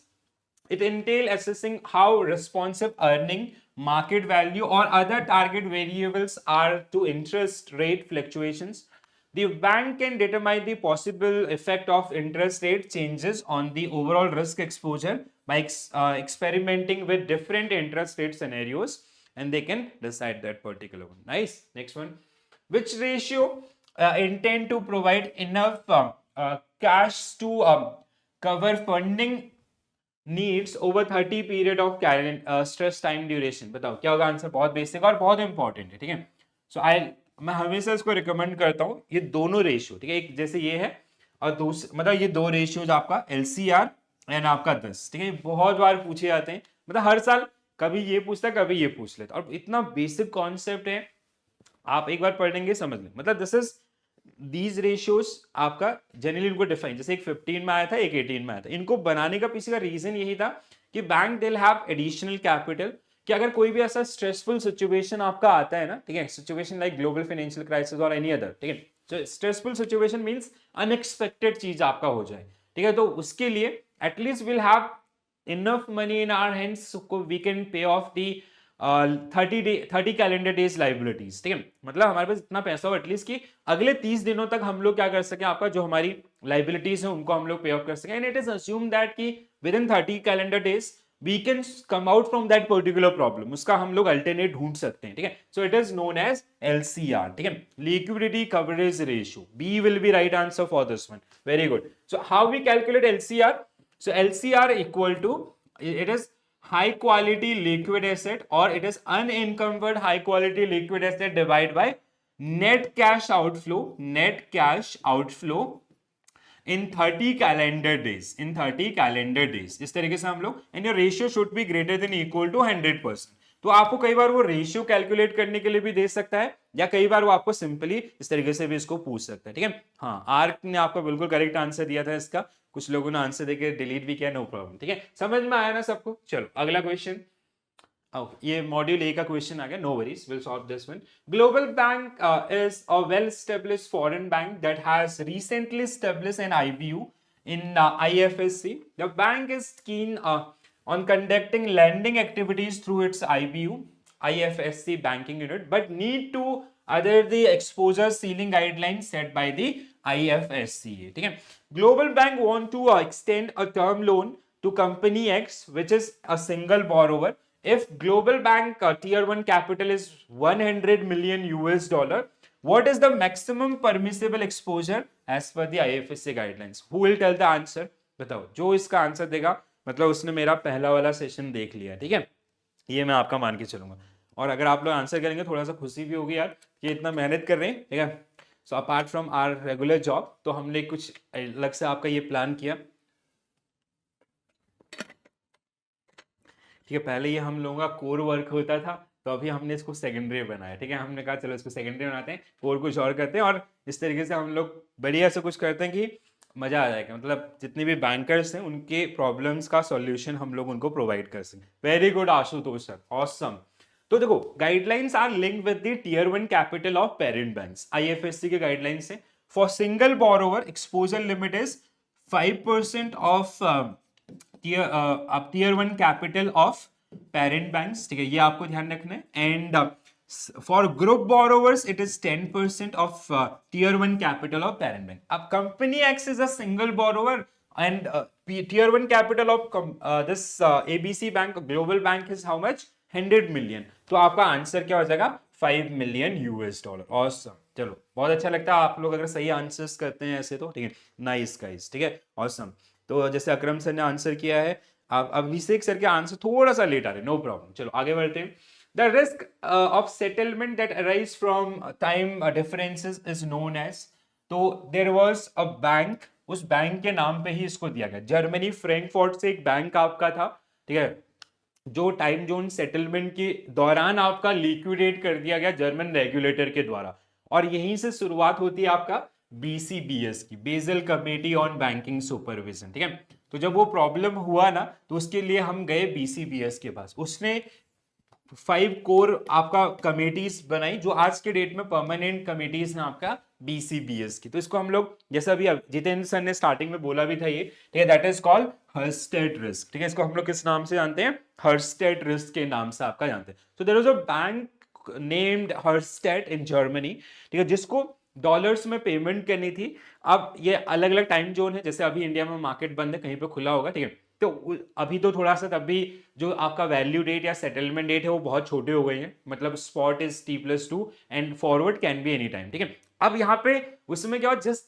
It entails assessing how responsive earning, market value, or other target variables are to interest rate fluctuations. The bank can determine the possible effect of interest rate changes on the overall risk exposure by experimenting with different interest rate scenarios, and they can decide that particular one. Nice. Next one. Which ratio intend to provide enough cash to cover funding needs over 30 period of stress time duration? बताओ क्या होगा answer? बहुत basic और बहुत important है, ठीक है. So आई मैं हमेशा इसको रिकमेंड करता हूँ, ये दोनों रेशियो, ठीक है, एक जैसे ये है और दूसरा, मतलब ये दो रेशियोज आपका LCR एंड आपका 10, ठीक है, बहुत बार पूछे जाते हैं, मतलब हर साल कभी ये पूछता है कभी ये पूछ लेता है, और इतना बेसिक कॉन्सेप्ट है, आप एक बार पढ़ लेंगे समझ लें. मतलब दिस इज दीज रेशियोज आपका जनरली इनको डिफाइन, जैसे एक 15 में आया था, एक 18 में आया था, इनको बनाने का पीछे का रीजन यही था कि बैंक दिल हैव एडिशनल कैपिटल, कि अगर कोई भी ऐसा स्ट्रेसफुल सिचुएशन आपका आता है ना, ठीक है, situation like global financial crisis और एनी अदर, ठीक है, तो स्ट्रेसफुल सिचुएशन मींस अनएक्सपेक्टेड चीज आपका हो जाए, ठीक है, तो उसके लिए at least will have enough money in our hands so we can pay off the 30 calendar days liabilities, ठीक है, मतलब हमारे पास इतना पैसा हो एटलीस्ट कि अगले 30 दिनों तक हम लोग क्या कर सकें, आपका जो हमारी लाइबिलिटीज है उनको हम लोग पे ऑफ कर सकें. And it is assume that कि within 30 calendar days we can come out from that particular problem, उसका हम लोग अल्टरनेट ढूंढ सकते हैं, ठीक है. So it is known as LCR, ठीक है, liquidity coverage ratio. B will be right answer for this one. Very good. So how we calculate LCR? So LCR equal to, it is high quality liquid asset or it is unencumbered high quality liquid asset divided by net cash outflow in 30 calendar days, इस तरीके से हम लोग, and your ratio should be greater than equal to 100%. तो आपको कई बार वो ratio calculate करने के लिए भी दे सकता है, या कई बार वो आपको सिंपली इस तरीके से भी इसको पूछ सकता है, ठीक है. हाँ, आर्क ने आपको बिल्कुल करेक्ट आंसर दिया था इसका, कुछ लोगों ने आंसर देके डिलीट भी किया, नो प्रॉब्लम, ठीक है. समझ में आया ना सबको? चलो अगला क्वेश्चन. ये मॉड्यूल ए का क्वेश्चन आ गया, no worries, will solve this one. Global bank is a well established foreign bank that has recently established an IBU in IFSC. The bank is keen on conducting lending activities through its IFSC banking unit, but need to adhere the exposure ceiling guidelines set by the IFSC. ठीक है. Global Bank want to extend a term loan to company X, which is a single borrower. If Global Bank tier 1 capital is 100 million US dollar, what is the maximum permissible exposure as per the IFSC guidelines? Who will tell the answer? बताओ, जो इसका answer देगा मतलब उसने मेरा पहला वाला session देख लिया, ठीक है, ये मैं आपका मान के चलूंगा. और अगर आप लोग आंसर करेंगे थोड़ा सा खुशी भी होगी यार कि इतना मेहनत कर रहे हैं, ठीक है. So apart from our regular job, तो हमने कुछ अलग से आपका ये प्लान किया, ठीक है. पहले ये हम लोगों का कोर वर्क होता था, तो अभी हमने इसको सेकेंडरी बनाया, ठीक है. हमने कहा चलो इसको सेकेंडरी बनाते हैं, कोर कुछ और करते हैं, और इस तरीके से हम लोग बढ़िया से कुछ करते हैं कि मजा आ जाएगा, मतलब जितने भी बैंकर्स हैं उनके प्रॉब्लम्स का सॉल्यूशन हम लोग उनको प्रोवाइड कर सकें. Very good Ashutosh sir, awesome. तो देखो, guidelines are linked with the tier 1 capital of parent banks. IFSC के गाइडलाइंस है. For single borrower exposure limit is 5% of tier 1 capital of parent banks, ठीक है, ये आपको ध्यान रखना है. And for group borrowers it is 10% of tier 1 capital of parent bank. अब company X is a single borrower and tier 1 capital of this ABC bank, global bank is how much? 100 million. तो आपका answer क्या हो जाएगा? 5 million US dollar. Awesome. चलो, बहुत अच्छा लगता है आप लोग अगर सही आंसर्स करते हैं ऐसे, तो ठीक है, नाइस गाइस, ठीक है, ऑसम. तो जैसे अकरम सर ने आंसर किया है, आप अभिषेक सर के आंसर थोड़ा सा लेट आ रहे, नो प्रॉब्लम. चलो आगे बढ़ते हैं. The risk of settlement that arise from time differences is known as. तो देयर वाज अ बैंक, उस बैंक के नाम पे ही इसको दिया गया. जर्मनी फ्रैंकफर्ट से एक बैंक आपका था, ठीक है, जो टाइम जोन सेटलमेंट के दौरान आपका लिक्विडेट कर दिया गया जर्मन रेगुलेटर के द्वारा. और यहीं से शुरुआत होती है आपका BCBS की, Basel committee on banking supervision, ठीक है. तो जब वो प्रॉब्लम हुआ ना, तो उसके लिए हम गए BCBS के पास. उसने 5 कोर आपका कमेटीज बनाई जो आज के डेट में परमानेंट कमेटीज हैं आपका बीसीबीएस की। तो इसको हम लोग जैसे अभी जितेंद्र सर ने स्टार्टिंग में बोला भी था ये, ठीक है, दैट इज कॉल्ड हर्स्टेड रिस्क। ठीक है, इसको हम लोग किस नाम से जानते हैं? हर्स्टेड रिस्क के नाम से आपका जानते हैं। So there was a bank named Herstatt in Germany, ठीक है, जिसको डॉलर्स में पेमेंट करनी थी। अब ये अलग अलग टाइम जोन है, जैसे अभी इंडिया में मार्केट बंद है, कहीं पे खुला होगा, ठीक है, तो अभी तो थोड़ा सा तब भी जो आपका वैल्यू डेट या सेटलमेंट डेट है वो बहुत छोटे हो गए हैं, मतलब spot is T+2 and forward can be any time. ठीक है, अब यहाँ पे उसमें क्या, जिस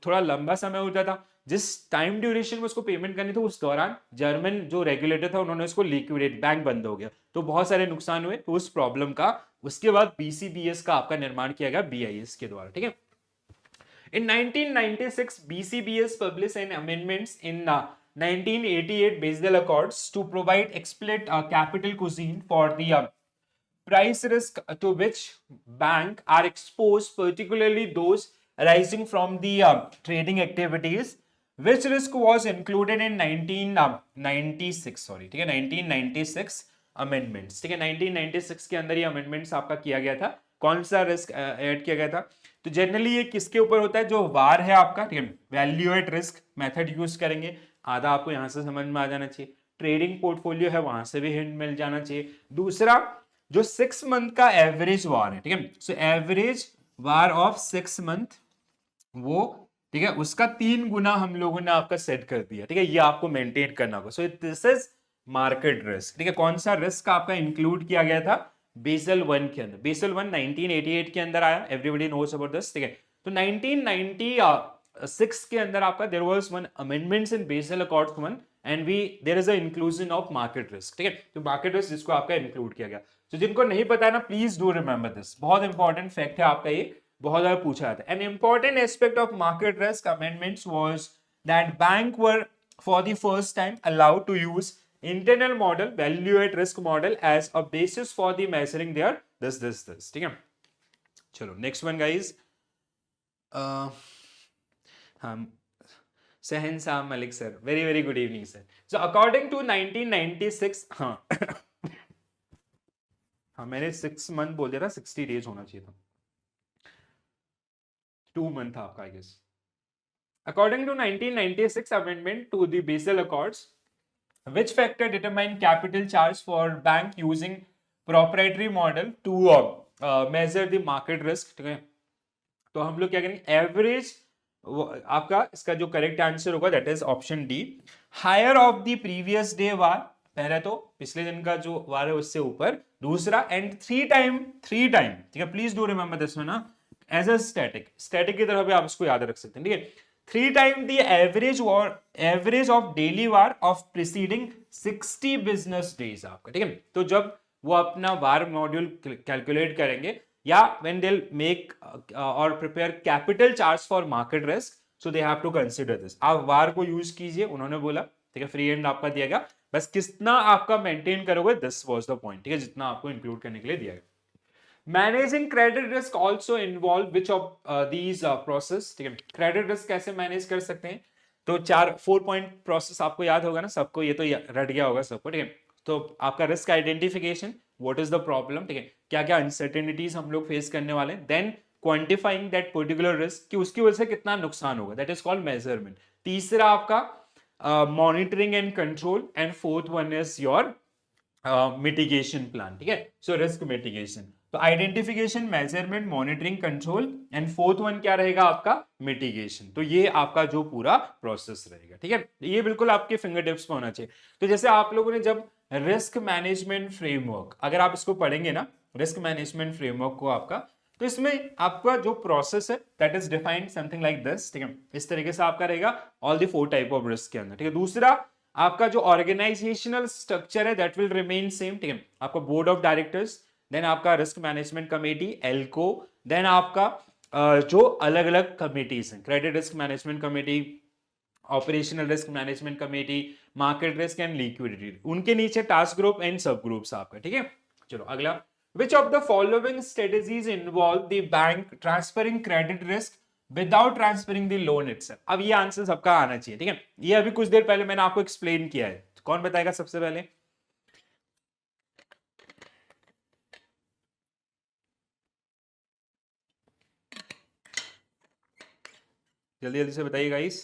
थोड़ा लंबा समय होता था, जिस टाइम ड्यूरेशन में उसको पेमेंट करनी थी, उस दौरान जर्मन जो रेगुलेटर था उन्होंने उसको लिक्विडेट, बैंक बंद हो गया, तो बहुत सारे नुकसान हुए। तो उस प्रॉब्लम का उसके बाद बीसीबीएस का आपका निर्माण किया गया बीआईएस के द्वारा। ठीक है, in 1996 BCBS published an amendments in 1988 Basel Accords to provide explicit capital cuisine for the price risk to which bank are exposed, particularly those arising from the trading activities, which risk was included in 1996, sorry, ठीक है, 1996 amendments. ठीक है, 1996 के अंदर ये amendments आपका किया गया था। कौन सा रिस्क ऐड किया गया था? तो जनरली ये किसके ऊपर होता है? जो वार है आपका, ठीक है, value at risk method use करेंगे, आधा आपको यहां से समझ में आ जाना चाहिए। ट्रेडिंग पोर्टफोलियो है, वहां से भी हिंट मिल जाना चाहिए। दूसरा, जो 6 मंथ का एवरेज वार है, ठीक है, so average war of 6 month, वो, ठीक है, उसका 3 गुना हम लोगों ने आपका सेट कर दिया। ठीक है, ये आपको मेंटेन करना होगा। सो दिस इज मार्केट रिस्क। ठीक है, कौन सा रिस्क आपका इंक्लूड किया गया था? बेसल 1 के अंदर। बेसल 1 1988 के अंदर आया, एवरीबॉडी नोस अबाउट दिस। ठीक है, तो 1996 के अंदर आपका there was one amendments in Basel accords 1 and we there is a inclusion of market risk. ठीक है, तो मार्केट रिस्क जिसको आपका इंक्लूड किया गया। तो जिनको नहीं पता है ना, प्लीज डू रिमेंबर दिस, बहुत इंपॉर्टेंट फैक्ट है आपका ये, बहुत ज्यादा पूछा जाता है। An important aspect of market risk amendments was that bank were for the first time allowed to use internal model, value at risk model as a basis for the measuring their this. ठीक है, चलो next one guys. हम Shahanshah Malik sir, very very good evening sir. So according to 1996, हाँ हाँ मैंने 6 month बोल दिया था, 60 डेज होना चाहिए था, 2 मंथ था आपका I guess. According to 1996 amendment to the Basel accords, which factor determine capital charge for bank using proprietary model to measure the market risk? ठीक है, तो हम लोग क्या करेंगे, एवरेज, आपका इसका जो करेक्ट आंसर होगा that is option D, higher of the previous day war. पहले तो पिछले दिन का जो वार है उससे ऊपर। दूसरा, एंड 3 टाइम, ठीक है, please do remember this one ना, एज अ स्टैटिक की तरह भी आप इसको याद रख सकते हैं। ठीक है, 3 time the average of daily war of preceding 60 business days आपका। ठीक है, तो जब वो अपना वार मॉड्यूल कैलकुलेट करेंगे, या when they'll make or prepare capital charge for market risk, so they have to consider this। आप वार को यूज कीजिए, उन्होंने बोला, ठीक है, फ्री एंड आपका दिया गया, बस कितना आपका मेंटेन करोगे, दिस वाज द पॉइंट। ठीक है, जितना आपको इंक्लूड करने के लिए दिया गया। Managing credit risk also involve which of these process. ठीक है, क्रेडिट रिस्क कैसे मैनेज कर सकते हैं? तो 4 पॉइंट प्रोसेस आपको याद होगा ना सबको, ये तो रट गया होगा सबको। ठीक है, तो आपका risk identification, what is the problem, ठीक है, क्या क्या अनसर्टेनिटीज हम लोग फेस करने वाले हैं, then quantifying that particular risk कि उसकी वजह से कितना नुकसान होगा, दैट इज कॉल्ड मेजरमेंट। तीसरा आपका monitoring and control, and fourth one is your mitigation plan. ठीक है, सो रिस्क मिटिगेशन, तो identification, measurement, monitoring, control, and fourth one क्या रहेगा आपका? मिटिगेशन। तो ये आपका जो पूरा प्रोसेस रहेगा। ठीक है, ये बिल्कुल आपके फिंगर टिप्स पे होना चाहिए। तो जैसे आप लोगों ने जब रिस्क मैनेजमेंट फ्रेमवर्क, अगर आप इसको पढ़ेंगे ना, रिस्क मैनेजमेंट फ्रेमवर्क को आपका, तो इसमें आपका जो प्रोसेस है that is defined something like this. ठीक है, इस तरीके से आपका रहेगा all the 4 type of risk के अंदर। ठीक है, दूसरा आपका जो ऑर्गेनाइजेशनल स्ट्रक्चर है दैट विल रिमेन सेम। ठीक है, आपका बोर्ड ऑफ डायरेक्टर्स, देन आपका रिस्क मैनेजमेंट कमेटी एल्को, देन आपका जो अलग अलग कमेटीज हैं, credit risk management committee, operational risk management committee, market risk and liquidity, उनके नीचे टास्क ग्रुप एंड सब ग्रुप्स आपका। ठीक है, चलो अगला, विच of the following strategies involve the bank transferring credit risk without transferring the loan itself? अब ये आंसर सबका आना चाहिए। ठीक है, ये अभी कुछ देर पहले मैंने आपको एक्सप्लेन किया है, कौन बताएगा सबसे पहले? जल्दी जल्दी से बताइए गाइस।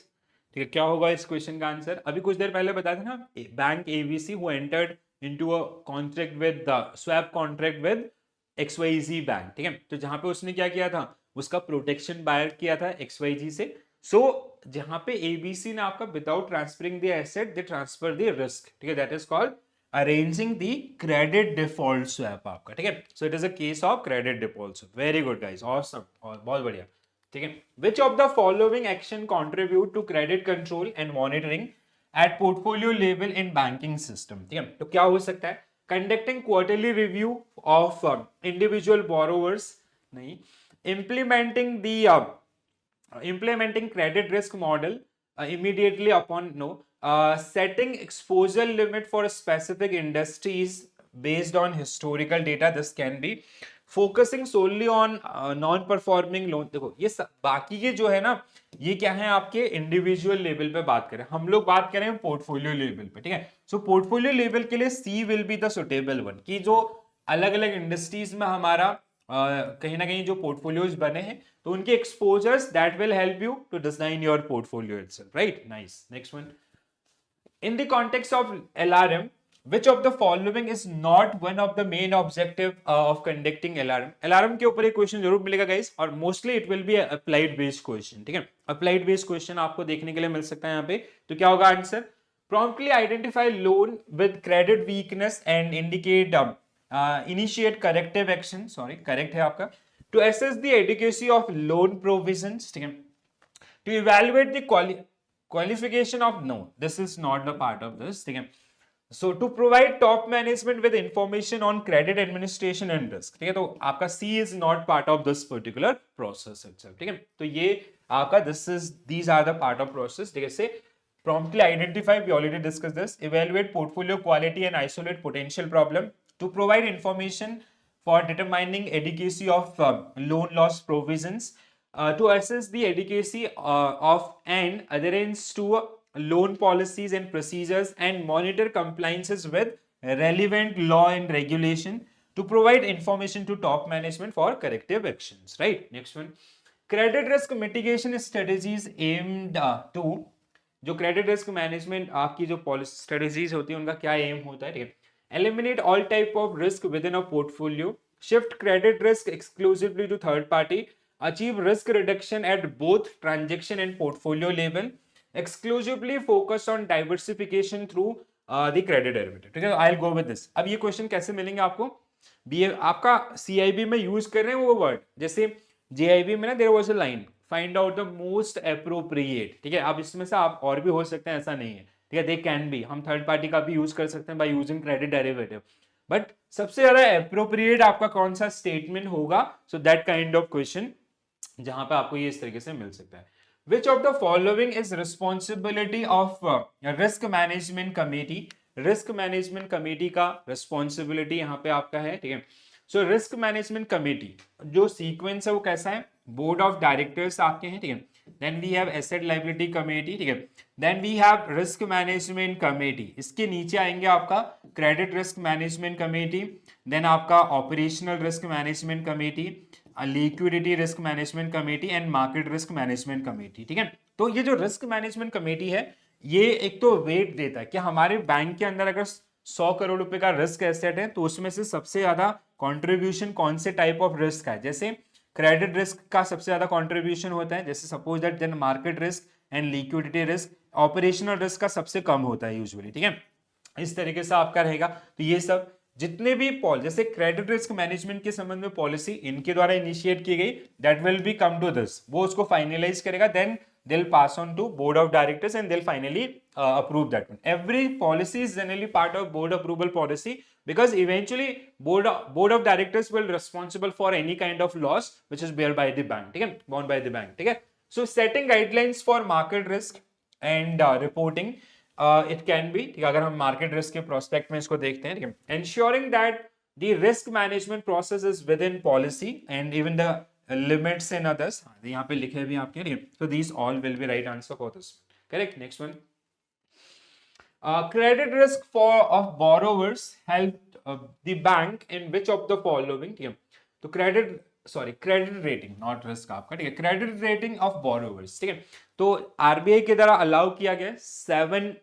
ठीक है, क्या होगा इस क्वेश्चन का आंसर? अभी कुछ देर पहले बताया था ना, bank ABC who entered into a contract with swap contract with XYZ bank. ठीक है, तो जहां पे उसने क्या किया था, उसका प्रोटेक्शन बायर किया था XYZ से। सो जहां पे एबीसी ने आपका without transferring the asset they transfer the risk. ठीक है, that is called arranging the credit default swap आपका। ठीक है, so it is a case of credit default swap. Very good guys, awesome, और बहुत बढ़िया। ठीक है, which of the following action contribute to credit control and monitoring at portfolio level in banking system? ठीक है, तो क्या हो सकता है? Conducting quarterly review of individual borrowers, नहीं। Implementing the implementing credit risk model immediately upon no setting exposure limit for specific industries based on historical data. This can be focusing solely on non performing loan. देखो ये बाकी ये जो है ना, ये क्या है आपके इंडिविजुअल लेवल पे बात करें, हम लोग बात करें पोर्टफोलियो लेवल पे। ठीक है, सो पोर्टफोलियो लेवल के लिए C will be the suitable one, कि जो अलग अलग इंडस्ट्रीज में हमारा कहीं ना कहीं जो पोर्टफोलियोज बने हैं, तो उनके exposures that will help you to design your portfolio itself, right? Nice, next one. In the context of LRM, which of the following is not one of the main objective of conducting LRM? LRM के ऊपर एक question जरूर मिलेगा guys, और mostly it will be applied based question. ठीक है, applied based question आपको देखने के लिए मिल सकता है यहाँ पे। तो क्या होगा answer? Promptly identify loan with credit weakness and indicate initiate corrective action, sorry correct है आपका, to assess the adequacy of loan provisions. ठीक है, to evaluate the qualification of, no, this is not the part of this. ठीक है, so to provide top management with information on credit administration and risk. ठीक है, तो आपका C is not part of this particular process itself. ठीक है, तो ये आपका these are the part of process. ठीक है, से promptly identify, we already discussed this, evaluate portfolio quality and isolate potential problem, to provide information for determining adequacy of loan loss provisions, to assess the adequacy of and adherence to loan policies and procedures, and monitor compliances with relevant law and regulation, to provide information to top management for corrective actions, right? Next one, credit risk mitigation strategies aimed to, जो credit risk management आपकी जो policy strategies होती है उनका क्या M होता है? ठीक है, eliminate all type of risk within a portfolio, shift credit risk exclusively to third party, achieve risk reduction at both transaction and portfolio level, exclusively focus on diversification through the credit derivative. ठीक है, I will go with this. अब ये question कैसे मिलेंगे आपको? B आपका CIB में use कर रहे हैं वो वर्ड, जैसे जेआईबी में ना there was a line, find out the most appropriate. ठीक है, अब इसमें से आप और भी हो सकते हैं, ऐसा नहीं है। ठीक है, दे कैन बी, हम थर्ड पार्टी का भी यूज कर सकते हैं by using credit derivative, but सबसे ज्यादा अप्रोप्रिएट आपका कौन सा स्टेटमेंट होगा? So that kind of question जहां पे आपको ये इस तरीके से मिल सकता है। Which of the following is responsibility of risk management committee? Risk management committee का रिस्पॉन्सिबिलिटी यहाँ पे आपका है। ठीक है, सो रिस्क मैनेजमेंट कमेटी जो सीक्वेंस है वो कैसा है? बोर्ड ऑफ डायरेक्टर्स आपके हैं। ठीक है, then we have asset liability committee. ठीक है, then we have risk management committee, इसके नीचे आएंगे आपका credit risk management committee, then आपका operational risk management committee, liquidity risk management committee and market risk management committee. ठीक है, तो ये जो रिस्क मैनेजमेंट कमेटी है, ये एक तो वेट देता है कि हमारे बैंक के अंदर अगर 100 करोड़ रुपए का रिस्क एसेट है, तो उसमें से सबसे ज्यादा कंट्रीब्यूशन कौन से टाइप ऑफ रिस्क का है? जैसे क्रेडिट रिस्क का सबसे ज्यादा कंट्रीब्यूशन होता है, जैसे suppose that, then market risk and liquidity risk, operational risk का सबसे कम होता है यूजुअली। ठीक है, इस तरीके से आपका रहेगा। तो ये सब जितने भी जैसे क्रेडिट रिस्क मैनेजमेंट के संबंध में पॉलिसी इनके द्वारा इनिशिएट की गई, that will be come to this, वो उसको फाइनलाइज करेगा, then they'll pass on to board of directors and they'll finally approve that one. Every policy is generally part of board approval policy, because eventually board of directors will responsible for any kind of loss which is bear by the bank. ठीक है, borne by the bank. ठीक है, so setting guidelines for market risk and reporting, it can be, ठीक है, अगर हम market risk के prospect में इसको देखते हैं, ठीक है, ensuring that the risk management process is within policy and even the limits and others, यहाँ पे लिखे भी आपके लिए, so these all will be right answer for this. Correct. Next one, credit risk for of borrowers helped the bank in which of the following? ठीक है, तो credit sorry credit rating, not risk आपका, ठीक है, credit rating of borrowers, ठीक है। तो RBI के द्वारा अलाउ किया गया 7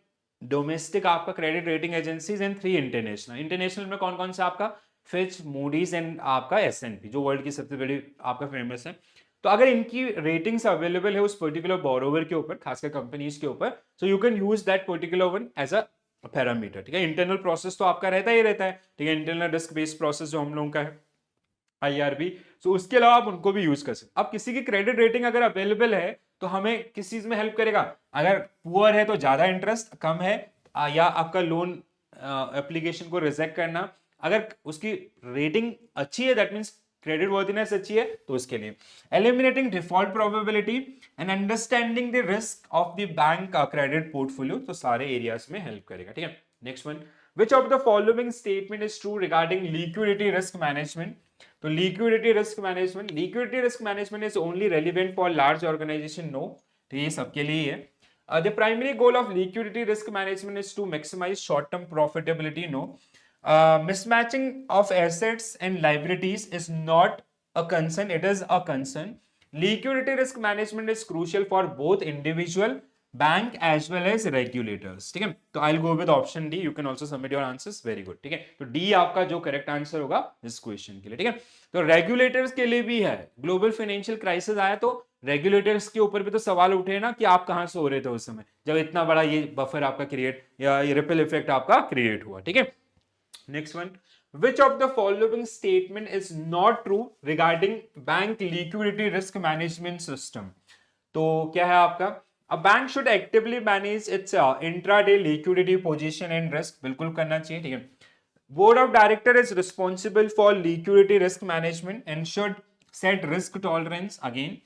डोमेस्टिक आपका credit rating agencies and 3 international. International में कौन कौन सा आपका फिच, मूडीज एंड आपका एसएनपी, जो वर्ल्ड की सबसे बड़ी आपका फेमस है। तो अगर इनकी रेटिंग्स अवेलेबल है उस पर्टिकुलर बोरोवर के ऊपर, खासकर कंपनीज के ऊपर, so you can use that particular one as a parameter, ठीक है। इंटरनल प्रोसेस तो आपका रहता ही रहता है, ठीक है, इंटरनल रिस्क बेस्ड प्रोसेस जो हम लोगों का है आईआरबी, सो उसके अलावा आप उनको भी यूज कर सकते। अब किसी की क्रेडिट रेटिंग अगर अवेलेबल है तो हमें किस चीज में हेल्प करेगा, अगर पुअर है तो ज्यादा इंटरेस्ट, कम है या आपका लोन एप्लीकेशन को रिजेक्ट करना, अगर उसकी रेटिंग अच्छी है दैट मींस क्रेडिट वर्थिनेस अच्छी है तो उसके लिए eliminating default probability and understanding the risk of the bank credit portfolio, तो सारे एरियाज में हेल्प करेगा, ठीक है। Next one, which of the following statement is true regarding liquidity risk management? तो liquidity risk management is only relevant for large organization, no, तो ये सबके लिए ही है। The primary goal of liquidity risk management is to maximize short term profitability, no. Mismatching of assets and liabilities is not a concern, it is a concern. Liquidity risk management is crucial for both individual bank as well as regulators, ठीक है। तो I will go with option D, you can also submit your answers, very good, ठीक है। तो D आपका जो correct answer होगा इस क्वेश्चन के लिए, ठीक है। तो रेगुलेटर्स के लिए भी है, ग्लोबल फाइनेंशियल क्राइसिस आया तो रेगुलेटर्स के ऊपर भी तो सवाल उठे ना कि आप कहां से हो रहे थे उस समय जब इतना बड़ा ये बफर आपका क्रिएट या ये रिपल इफेक्ट आपका क्रिएट हुआ, ठीक है। Next one, which of the following statement is not true regarding bank liquidity risk management system? तो क्या है आपका, a bank should actively manage its intraday liquidity position and risk, बिल्कुल करना चाहिए, ठीक है। Board of Director is responsible for liquidity risk management and should set risk tolerance, again.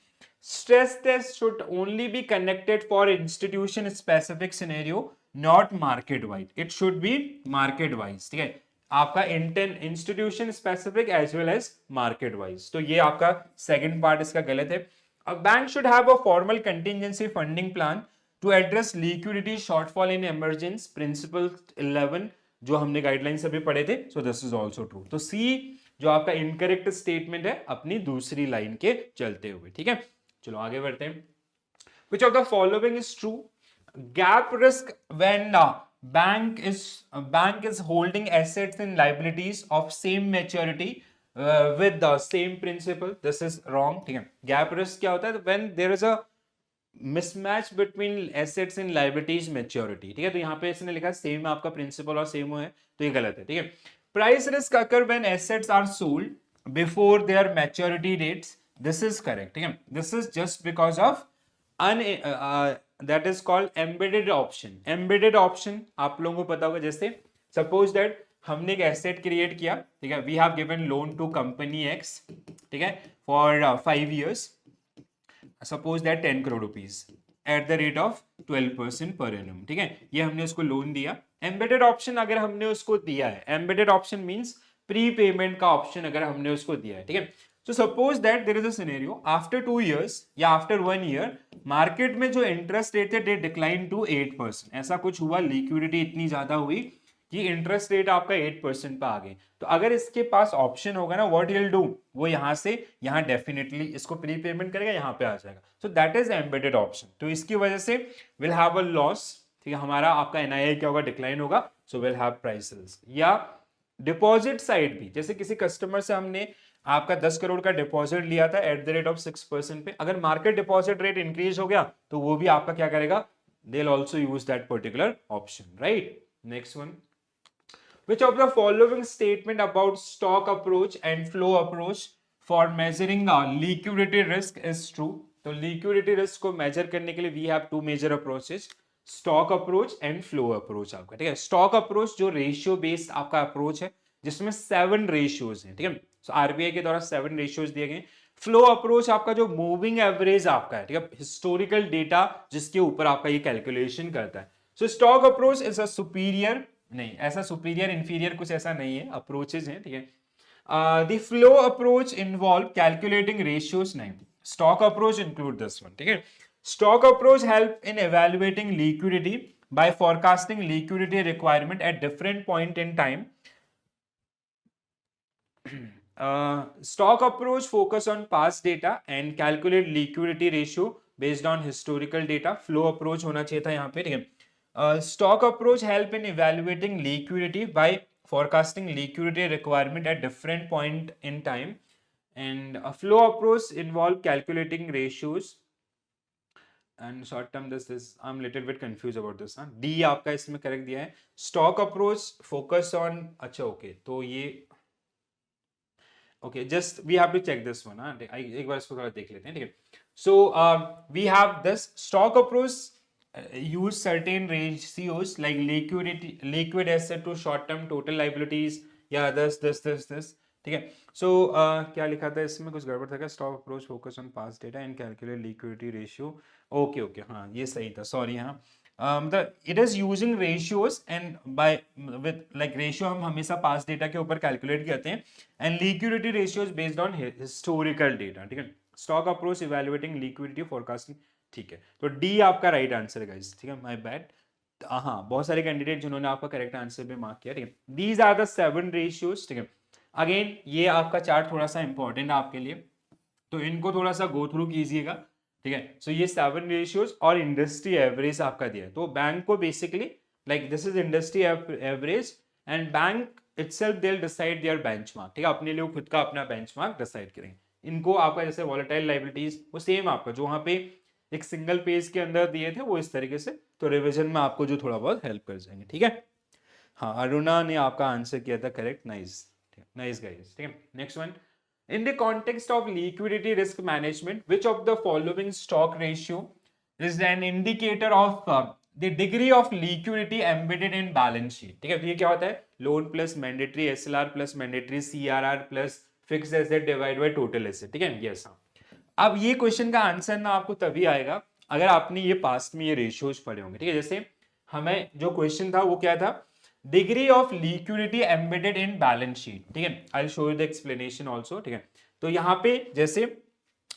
Stress test should only be conducted for institution specific scenario, not market wide, it should be market wise, ठीक है। आपका institution specific as well as market wise, तो ये आपका second part इसका गलत है। A bank should have a formal contingency funding plan to address liquidity shortfall in emergence, principle 11 जो हमने गाइडलाइंस अभी पढ़े थे, so this is also true। तो सी जो आपका इनकरेक्ट स्टेटमेंट है अपनी दूसरी लाइन के चलते हुए, ठीक है। चलो आगे बढ़ते हैं। Which of the following is true? Gap risk when bank is holding assets and liabilities of same maturity with the same principle, this is wrong, ठीक है। गैप रिस्क क्या होता है, when there is a mismatch between assets and liabilities maturity, ठीक है। तो यहाँ पे इसने लिखा सेम आपका प्रिंसिपल और सेम है, तो ये गलत है, ठीक है। Price risk occur when assets are sold before their maturity dates, this is correct, ठीक है। this is just because of that is called embedded option। embedded option आप लोगों को पता होगा, जैसे suppose that हमने एक एसेट क्रिएट किया, ठीक है, we have given loan to company X, ठीक है, for 5 years, suppose that 10 crore rupees at the rate of 12% per annum, ठीक है, ये हमने उसको लोन दिया। एम्बेडेड ऑप्शन अगर हमने उसको दिया है, embedded option means pre payment का ऑप्शन अगर हमने उसको दिया है, ठीक है। So suppose that there is a scenario after 2 years या after 1 year मार्केट में जो इंटरेस्ट रेट है they decline to 8%, ऐसा कुछ हुआ, लिक्विडिटी इतनी ज्यादा हुई कि इंटरेस्ट रेट आपका 8% पे आ गए। तो अगर इसके पास ऑप्शन होगा ना, व्हाट विल डू, वो यहां से यहां डेफिनेटली इसको प्री पेमेंट करेगा, यहां पे आ जाएगा। So that is embedded option. तो इसकी वजह से विल हैव अ लॉस, ठीक है, हमारा आपका एनआईआई क्या होगा, डिक्लाइन होगा, सो विल हैव प्राइसेस। या डिपॉजिट साइड भी, जैसे किसी कस्टमर से हमने आपका 10 करोड़ का डिपॉजिट लिया था एट द रेट ऑफ 6% पे, अगर मार्केट डिपॉजिट रेट इंक्रीज हो गया तो वो भी आपका क्या करेगा, they will also use that particular option, right. Next one, which of the following statement about stock approach and flow approach for measuring liquidity risk is true? तो liquidity risk को measure करने के लिए we have two major approaches, stock approach and flow approach आपका, ठीक है। stock approach जो ratio based आपका approach है जिसमें 7 ratios हैं, ठीक है। so RBI के द्वारा 7 ratios दिए गए। फ्लो अप्रोच आपका जो मूविंग एवरेज आपका है, ठीक है, हिस्टोरिकल डेटा जिसके ऊपर आपका ये कैलकुलेशन करता है। सो stock approach is a superior, नहीं ऐसा सुपीरियर इंफीरियर कुछ ऐसा नहीं है, अप्रोचेज हैं, ठीक है। The flow approach involve calculating ratios, नहीं, stock approach include this one, ठीक है। Stock approach help in evaluating liquidity by forecasting liquidity requirement at different point in time stock approach focus on past data and calculate liquidity ratio based on historical data. Flow approach होना चाहिए था यहाँ पे, ठीक है. Stock approach help in evaluating liquidity by forecasting liquidity requirement at different point in time, and a flow approach involve calculating ratios and short term. This I'm little bit confused about this. D आपका इसमें correct दिया है. Stock approach focus on, अच्छा okay, तो ये okay, just we have to check this one. एक बार इसको थोड़ा देख लेते हैं, ठीक है. So we have this stock approach use certain ratios like liquid asset to short term total liabilities या this, ठीक है. सो क्या लिखा था इसमें, कुछ गड़बड़ था क्या? Stock approach focus on past data and calculate liquidity ratio. Okay, हाँ ये सही था, सॉरी. हाँ मतलब it is using ratios and by with like ratio हम हमेशा पास्ट डेटा के ऊपर कैलकुलेट करते हैं, and liquidity ratios based on historical data, ठीक है. Stock approach evaluating liquidity forecasting, ठीक है. तो डी आपका राइट आंसर है गाइस, ठीक है. My bad. हाँ, बहुत सारे कैंडिडेट जिन्होंने आपका करेक्ट आंसर भी मार्क किया, ठीक है. दीज आर द 7 रेशियोज, ठीक है. अगेन ये आपका चार्ट थोड़ा सा इंपॉर्टेंट है आपके लिए, तो इनको थोड़ा सा गो थ्रू कीजिएगा, ठीक है. सो ये 7 रेशियोज और इंडस्ट्री एवरेज आपका दिया है. तो बैंक को basically like this is industry average and bank itself they will decide their benchmark, ठीक है. अपने लिए खुद का अपना बेंचमार्क डिसाइड करेंगे. इनको आपका जैसे वॉलेटाइल लायबिलिटीज वो सेम आपका जो वहां पे एक सिंगल पेज के अंदर दिए थे वो इस तरीके से, तो रिवीजन में आपको जो थोड़ा बहुत हेल्प कर जाएंगे, ठीक है. हाँ, अरुणा ने आपका आंसर किया था करेक्ट. नाइस गाइस, ठीक है. Next one, in the context of liquidity risk management, which of the following stock ratio is an indicator of the degree of liquidity embedded in balance sheet, ठीक है. तो ये क्या होता है? Loan plus mandatory SLR plus mandatory CRR plus fixed asset divide by total asset, ठीक है. Yes. अब ये क्वेश्चन का आंसर ना आपको तभी आएगा अगर आपने ये पास्ट में ये रेशियोज पढ़े होंगे, ठीक है. जैसे हमें जो क्वेश्चन था वो क्या था? Degree of liquidity embedded in balance sheet, ठीक है. I will show you the explanation also, ठीक है. तो यहाँ पे जैसे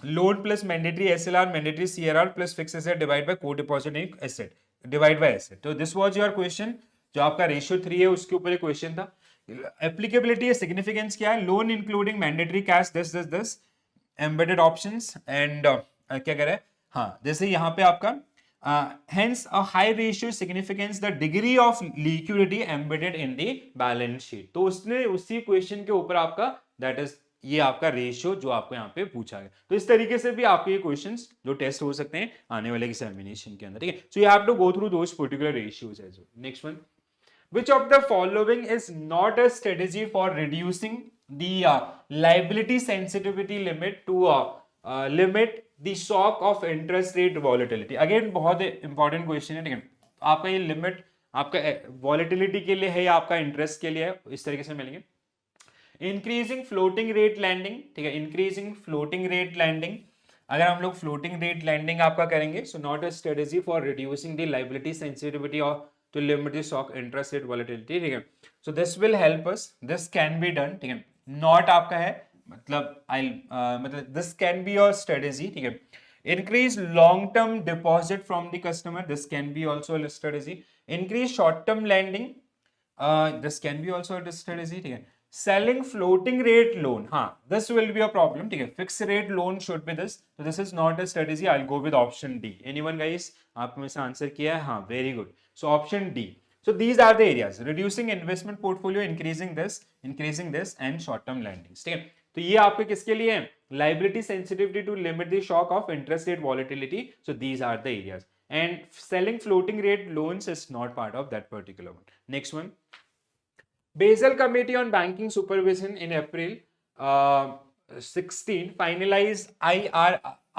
loan plus mandatory SLR mandatory CRR plus fixed asset divide by को deposit asset divide by asset. तो दिस वाज योर क्वेश्चन. जो आपका रेशियो 3 है उसके ऊपर एक क्वेश्चन था. एप्लीकेबिलिटी या सिग्निफिकेंस क्या है? Loan including mandatory cash this embedded options and क्या कह रहे हैं? हाँ, जैसे यहाँ पे आपका hence a high ratio significance the degree of liquidity embedded in the balance sheet. तो उसने उसी क्वेश्चन के ऊपर आपका दैट इज ये आपका रेशियो जो आपको यहाँ पे पूछा गया. तो इस तरीके से भी आपके ये क्वेश्चंस जो टेस्ट हो सकते हैं आने वाले एग्जामिनेशन के अंदर, ठीक है. So you have to go through those particular ratios as well. Next one, which of the following is not a strategy for reducing the liability sensitivity limit to limit the shock of interest rate volatility. Again बहुत important question है, ठीक है. आपका ये limit आपका volatility के लिए है या आपका इंटरेस्ट के लिए है, इस तरीके से मिलेंगे. इंक्रीजिंग फ्लोटिंग रेट लैंडिंग, ठीक है. इंक्रीजिंग फ्लोटिंग रेट लैंडिंग, अगर हम लोग फ्लोटिंग रेट लैंडिंग आपका करेंगे, so not a strategy for reducing the liability sensitivity और to limit the shock interest rate volatility, ठीक है. So this will help us, this can be done, ठीक है. नॉट आपका है मतलब मतलब this can be your strategy, ठीक है. Increase long term deposit from the customer, this can be also a strategy. Increase short term lending, this can be also a strategy, ठीक है. सेलिंग फ्लोटिंग रेट लोन, हाँ this will be a problem, ठीक है. Fix rate loan should be this, so this is not a strategy. I'll go with option D. Anyone guys? आप में से answer किया है? हाँ, very good. So option D. So these are the areas: reducing investment portfolio, increasing this, and short-term lending. ठीक है. तो ये आपके किसके लिए है? Liability sensitivity to limit the shock of interest rate volatility. So these are the areas. And selling floating rate loans is not part of that particular one. Next one. Basel Committee on Banking Supervision in April 16 finalized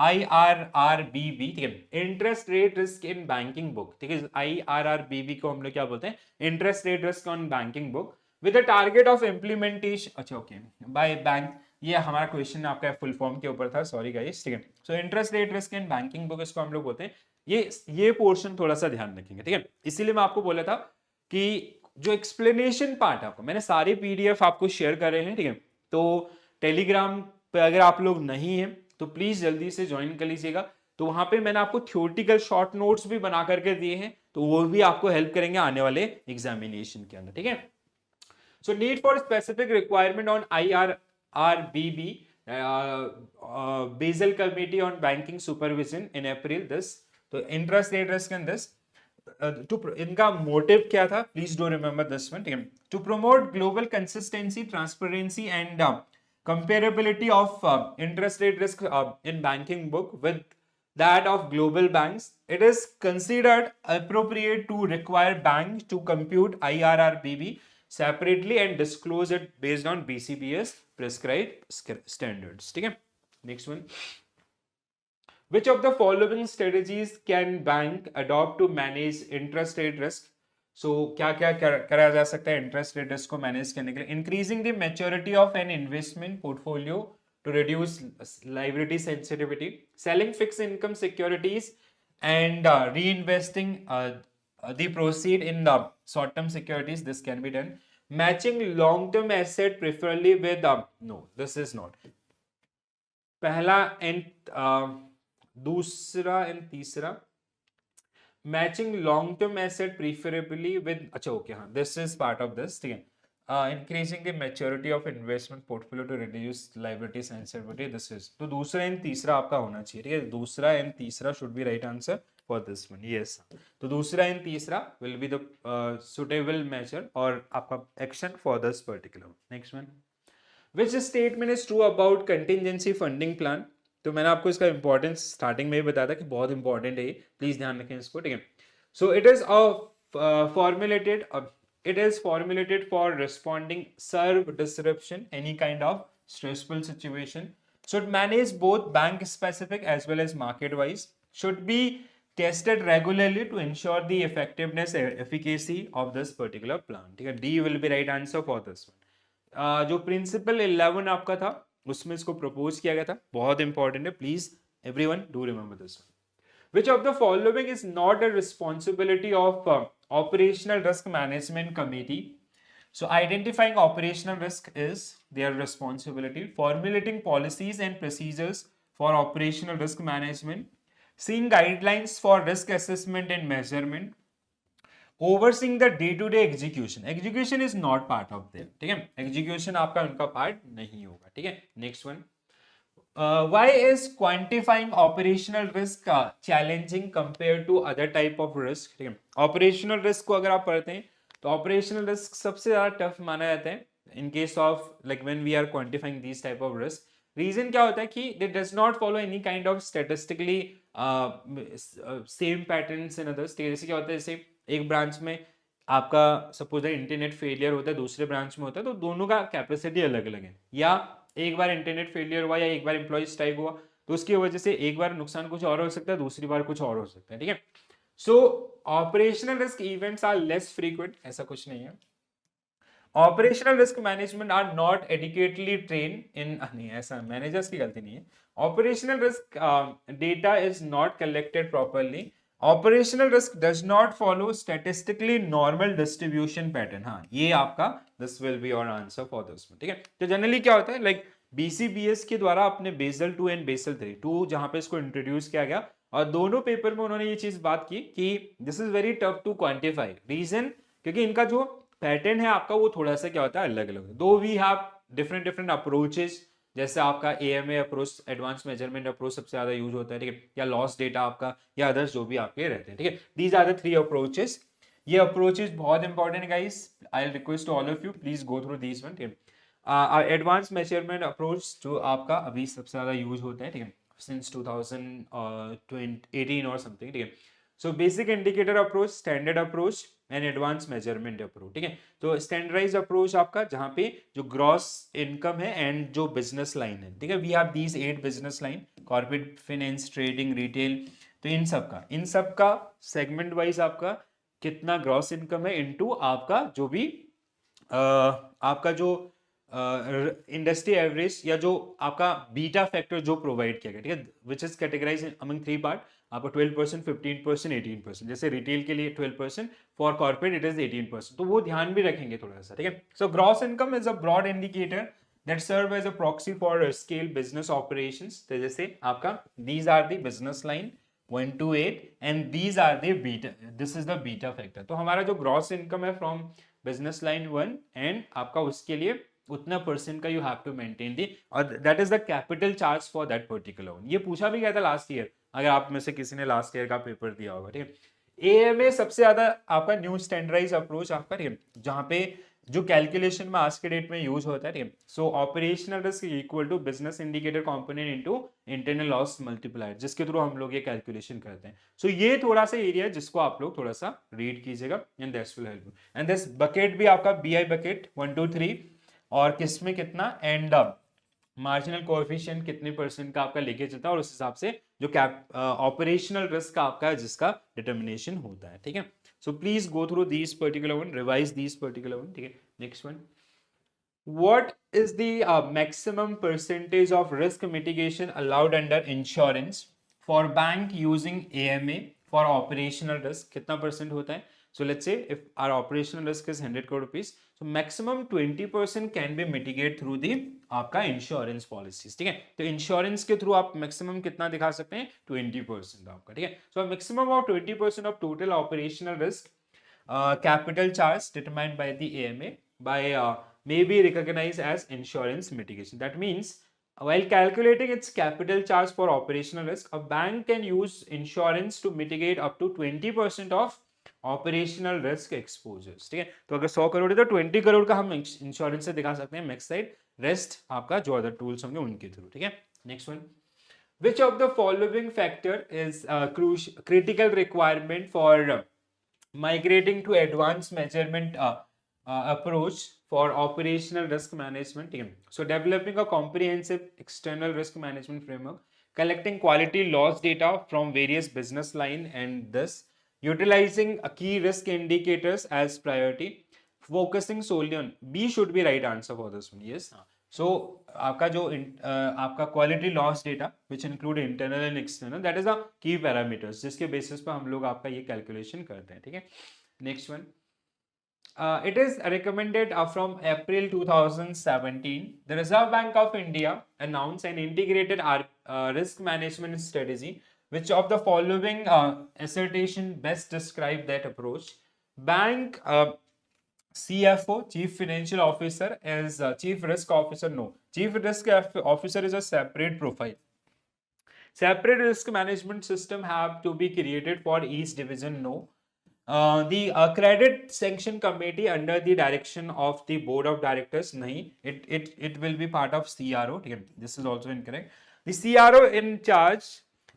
IRRBB, ठीक है. Interest rate risk in banking book, ठीक है. IRRBB को हम लोग क्या बोलते हैं? Interest rate risk on banking book with the target of implementation. अच्छा ओके, बाय बैंक. ये हमारा क्वेश्चन आपका फुल फॉर्म के ऊपर था, सॉरी गाइस, ठीक है. So interest rate risk in banking book इसको हम लोग बोलते हैं. ये पोर्शन थोड़ा सा ध्यान रखेंगे, ठीक है. इसीलिए मैं आपको बोला था कि जो एक्सप्लेनेशन पार्ट आपको मैंने सारे पीडीएफ आपको शेयर कर रहे हैं, ठीक है. तो टेलीग्राम पे अगर आप लोग नहीं है तो प्लीज जल्दी से ज्वाइन कर लीजिएगा. तो वहां पे मैंने आपको थ्योरेटिकल शॉर्ट नोट्स भी बना करके दिए हैं, तो वो भी आपको हेल्प करेंगे आने वाले एग्जामिनेशन के अंदर, ठीक है. So need for specific requirement on IRRBB, Basel Committee on Banking Supervision in April this. तो interest rate risk in this, इनका मोटिव क्या था, please do remember this one, ठीक है, to promote global consistency, transparency and comparability of interest rate risk in banking book with that of global banks. It is considered appropriate to require banks to compute IRRBB separately and disclose it based on BCBS prescribed standards. ठीक है, next one. Which of the following strategies can bank adopt to manage interest rate risk? So क्या क्या करा जा सकता है interest rate risk को manage करने के लिए? Increasing the maturity of an investment portfolio to reduce liability sensitivity, selling fix income securities and reinvesting the proceed in the short term securities. This can be done. Matching long term asset preferably with no, this is not. पहला and दूसरा and तीसरा, matching long term asset preferably with, अच्छा okay हाँ, this is part of this, ठीक है, increasing the maturity of investment portfolio to reduce liability sensitivity, this is, तो दूसरा and तीसरा आपका होना चाहिए, ठीक है, दूसरा एंड तीसरा should be right answer for this one, yes, तो दूसरा एंड तीसरा will be the suitable measure और आपका action for this particular. Next one, which statement is true about contingency funding plan? तो मैंने आपको इसका इंपॉर्टेंस स्टार्टिंग में ही बताया था कि बहुत इंपॉर्टेंट है, प्लीज ध्यान रखें इसको, ठीक है. So it is formulated for responding serve disruption, any kind of stressful situation, should manage both bank specific as well as market wise, should be tested regularly to ensure the effectiveness efficacy of this particular plan. ठीक है, D will be right answer for this one. जो principal 11 आपका था उसमें इसको propose किया गया था, बहुत इंपॉर्टेंट है, please everyone do remember this one. Which of the following is not a responsibility of operational risk management committee? So identifying operational risk is their responsibility, formulating policies and procedures for operational risk management, seeing guidelines for risk assessment and measurement, overseeing the day to day execution. Execution is not part of them, ठीक है, execution आपका उनका part नहीं होगा, ठीक है. Next one, why is quantifying operational risk challenging compared to other type of risk? ठीक है, ऑपरेशनल रिस्क को अगर आप पढ़ते हैं तो ऑपरेशनल रिस्क सबसे ज्यादा टफ माना जाता है in case of like when we are quantifying this type of risk. Reason क्या होता है कि it does not follow any kind of statistically same patterns in others. जैसे क्या होता है, जैसे एक ब्रांच में आपका सपोज इंटरनेट फेलियर होता है, दूसरे ब्रांच में होता है, तो दोनों का कैपेसिटी अलग अलग है, या एक बार इंटरनेट फेलियर हुआ या एक बार एम्प्लॉय स्ट्राइक हुआ तो उसकी वजह से एक बार नुकसान कुछ और हो सकता है, दूसरी बार कुछ और हो सकता है, ठीक है. So operational risk events are less frequent, ऐसा कुछ नहीं है. Operational risk management are not adequately train in, नहीं ऐसा मैनेजर्स की गलती नहीं है. Operational risk data is not collected properly. Operational risk does not follow statistically normal distribution pattern. हाँ, ये आपका this will be your answer for this, ठीक है. तो जनरली क्या होता है, लाइक BCBS के द्वारा अपने बेसल 2 एंड बेसल 3 जहां पे इसको इंट्रोड्यूस किया गया, और दोनों पेपर में उन्होंने ये चीज बात की कि this is very tough to quantify. Reason क्योंकि इनका जो पैटर्न है आपका वो थोड़ा सा क्या होता है, अलग अलग. Though we have different different approaches, जैसे आपका AMA approach, advance measurement approach सबसे ज्यादा यूज होता है, ठीक है, या लॉस डेटा आपका, या अदर्स जो भी आपके रहते हैं, ठीक है. These are the 3 approaches. ये अप्रोचेस बहुत important guys, I request to all of you please go through these one, ठीक है. एडवांस मेजरमेंट अप्रोच जो आपका अभी सबसे ज्यादा यूज होता है, ठीक है, सिंस 2018 और समथिंग, ठीक है. So basic indicator approach, standard approach and advance measurement approach, ठीक है. तो स्टैंडर्डाइज अप्रोच आपका जहां पे जो ग्रॉस इनकम है एंड जो बिजनेस लाइन है, ठीक है, we have these 8 business line, corporate finance, trading, retail. तो इन सब का सेगमेंट वाइज आपका कितना ग्रॉस इनकम है इनटू आपका जो भी आपका जो इंडस्ट्री एवरेज या जो आपका बीटा फैक्टर जो प्रोवाइड किया गया, ठीक है, which is categorise among 3 part. आपको 12%, 15%, 18%, जैसे रिटेल के लिए 12%, फॉर कॉर्पोरेट इट इज 18%. तो वो ध्यान भी रखेंगे थोड़ा सा, ठीक है. So gross income is a broad indicator that serve as a proxy for scale business operations. तो जैसे आपका these are the business line 1 to 8 and these are the beta, this is the beta factor. तो हमारा जो gross income है from business line 1 and आपका उसके लिए उतना परसेंट का you have to maintain the, और that is the capital charge for that particular one. ये पूछा भी गया था लास्ट ईयर, अगर आप में से किसी ने लास्ट ईयर का पेपर दिया होगा, ठीक है। एएमए सबसे ज्यादा आपका न्यू स्टैंडर्डाइज अप्रोच आपका, ठीक है, जहां पे जो कैलकुलेशन में आज के डेट में यूज होता है, ठीक है। So operational risk equal to business indicator component into internal loss multiplier, जिसके थ्रू हम लोग ये कैलकुलेशन करते हैं। सो ये थोड़ा सा एरिया है जिसको आप लोग थोड़ा सा रीड कीजिएगा, and that's will help you. And this bucket भी आपका बीआई बकेट 1 2 3, और किसमें कितना, एंड मार्जिनल कोएफिशिएंट कितने परसेंट का आपका लेके चलता है, और उस हिसाब से जो कैप ऑपरेशनल रिस्क का आपका जिसका डिटर्मिनेशन होता है, ठीक है। So please go through these particular one, revise these particular one, ठीक है। Next one, what is the maximum percentage of risk mitigation allowed under insurance for bank using AMA for operational risk? कितना percent होता है? So let's say if our operational risk is 100 crore rupees, so maximum 20% can be mitigated through the आपका insurance policies, ठीक है। तो insurance के through आप maximum कितना दिखा सकते हैं, 20% आपका, ठीक है। So maximum of 20% of total operational risk capital charge determined by the AMA by may be recognized as insurance mitigation. That means while calculating its capital charge for operational risk, a bank can use insurance to mitigate up to 20% of operational risk exposures, ठीक है। तो अगर 100 करोड़ है तो 20 करोड़ का हम insurance से दिखा सकते हैं मैक्स साइड, रेस्ट आपका जो अदर टूल्स होंगे उनके थ्रू, ठीक है। Next one, which of the following factor is critical requirement for migrating to advanced measurement approach for operational risk management, ठीक है। So developing a comprehensive external risk management framework, collecting quality loss data from various business line, and this utilizing key risk indicators as priority, focusing solely on B should be right answer for this one, yes। So आपका जो आपका quality loss data which include internal and external, that is the key parameters जिसके basis पे हम लोग आपका ये calculation करते हैं, ठीक है। Next one, it is recommended from April 2017, the Reserve Bank of India announced an integrated risk management strategy. Which of the following assertion best describe that approach? Bank CFO, Chief Financial Officer, as Chief Risk Officer? No. Chief Risk Officer is a separate profile. Separate risk management system have to be created for each division? No. The credit sanction committee under the direction of the board of directors? Nahi. It will be part of CRO. This is also incorrect. The CRO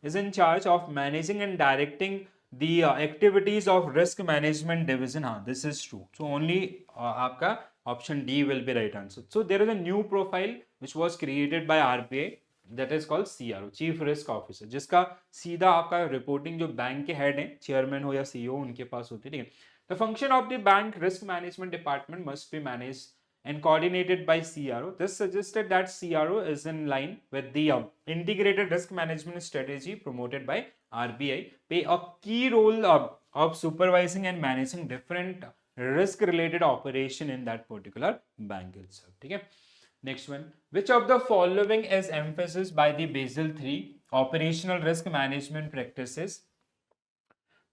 is in charge of managing and directing the activities of risk management division. This is true. So only आपका option D will be right answer. So there is a new profile which was created by RBI, that is called CRO, Chief Risk Officer, जिसका सीधा आपका reporting जो bank के head हैं, chairman हो या CEO, उनके पास होती है, ठीक है। The function of the bank risk management department must be managed and coordinated by CRO. This suggested that CRO is in line with the integrated risk management strategy promoted by RBI, play a key role of supervising and managing different risk related operation in that particular bank itself, ठीक है। Next one, which of the following is emphasized by the Basel III operational risk management practices?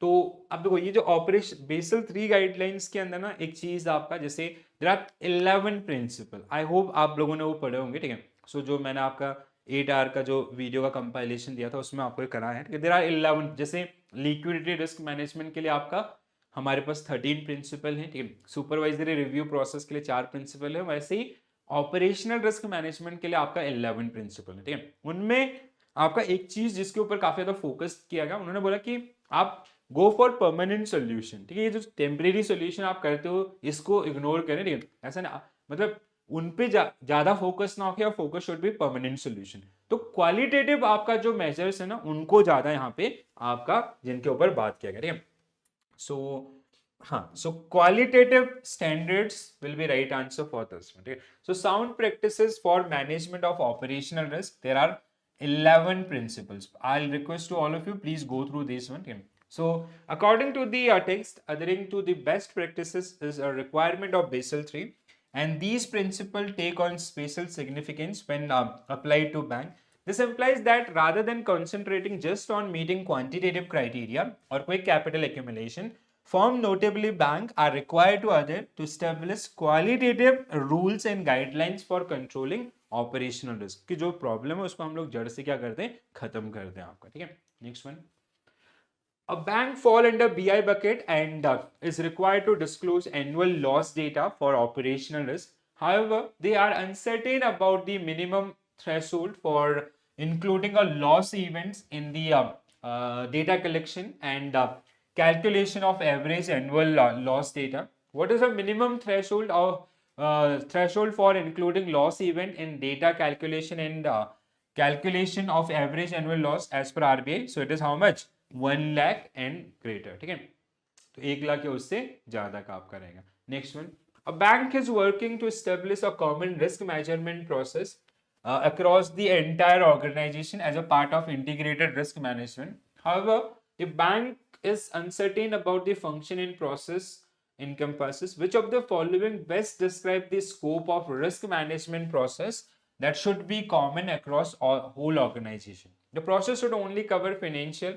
तो अब देखो, ये जो operation basal 3 guidelines के अंदर ना एक चीज आपका, जैसे there are 11 principle, I hope आप लोगों ने वो पढ़े होंगे, ठीक है। सो जो मैंने आपका 8 आवर का जो वीडियो का कंपाइलेशन दिया था उसमें आपको कराया है, देयर आर 11, जैसे लिक्विडिटी रिस्क मैनेजमेंट के लिए आपका हमारे पास 13 प्रिंसिपल हैं, ठीक है। सुपरवाइजरी रिव्यू प्रोसेस के लिए 4 प्रिंसिपल है, वैसे ही ऑपरेशनल रिस्क मैनेजमेंट के लिए आपका 11 प्रिंसिपल है, ठीक है। उनमें आपका एक चीज जिसके ऊपर काफी ज्यादा फोकस किया गया, उन्होंने बोला कि आप गो फॉर परमानेंट सोल्यूशन, ठीक है। ये जो टेम्परेरी सोल्यूशन आप करते हो इसको इग्नोर करें, ठीक है। ऐसा ना, मतलब उन पे ज्यादा फोकस ना हो, focus should be permanent solution. तो क्वालिटेटिव आपका जो मेजर्स है ना, उनको ज्यादा यहाँ पे आपका जिनके ऊपर बात किया गया, ठीक है। सो हाँ, so qualitative standards will be right answer for this one, ठीक है। So sound practices for management of operational risk, there are 11 principles. I'll request to all of you, please go through this one, okay? So according to the text, adhering to the best practices is a requirement of Basel III, and these principles take on special significance when applied to bank. This implies that rather than concentrating just on meeting quantitative criteria or quick capital accumulation, Firm, notably bank, are required to adhere to establish qualitative rules and guidelines for controlling operational risk. कि जो problem है उसको हम लोग जड़ से क्या करते हैं, खत्म करते हैं आपका. ठीक है, next one. A bank fall under BI bucket and is required to disclose annual loss data for operational risk. However, they are uncertain about the minimum threshold for including a loss events in the data collection and calculation of average annual loss data. What is the minimum threshold for including loss event in data calculation and calculation of average annual loss as per RBI? So it is how much? 1 lakh and greater. ठीक है, तो 1 लाख या उससे ज्यादा का आपका रहेगा. Next one. A bank is working to establish a common risk measurement process across the entire organization as a part of integrated risk management. However, if bank is uncertain about the function and process encompasses, which of the following best describe the scope of risk management process that should be common across all whole organization? The process should only cover financial.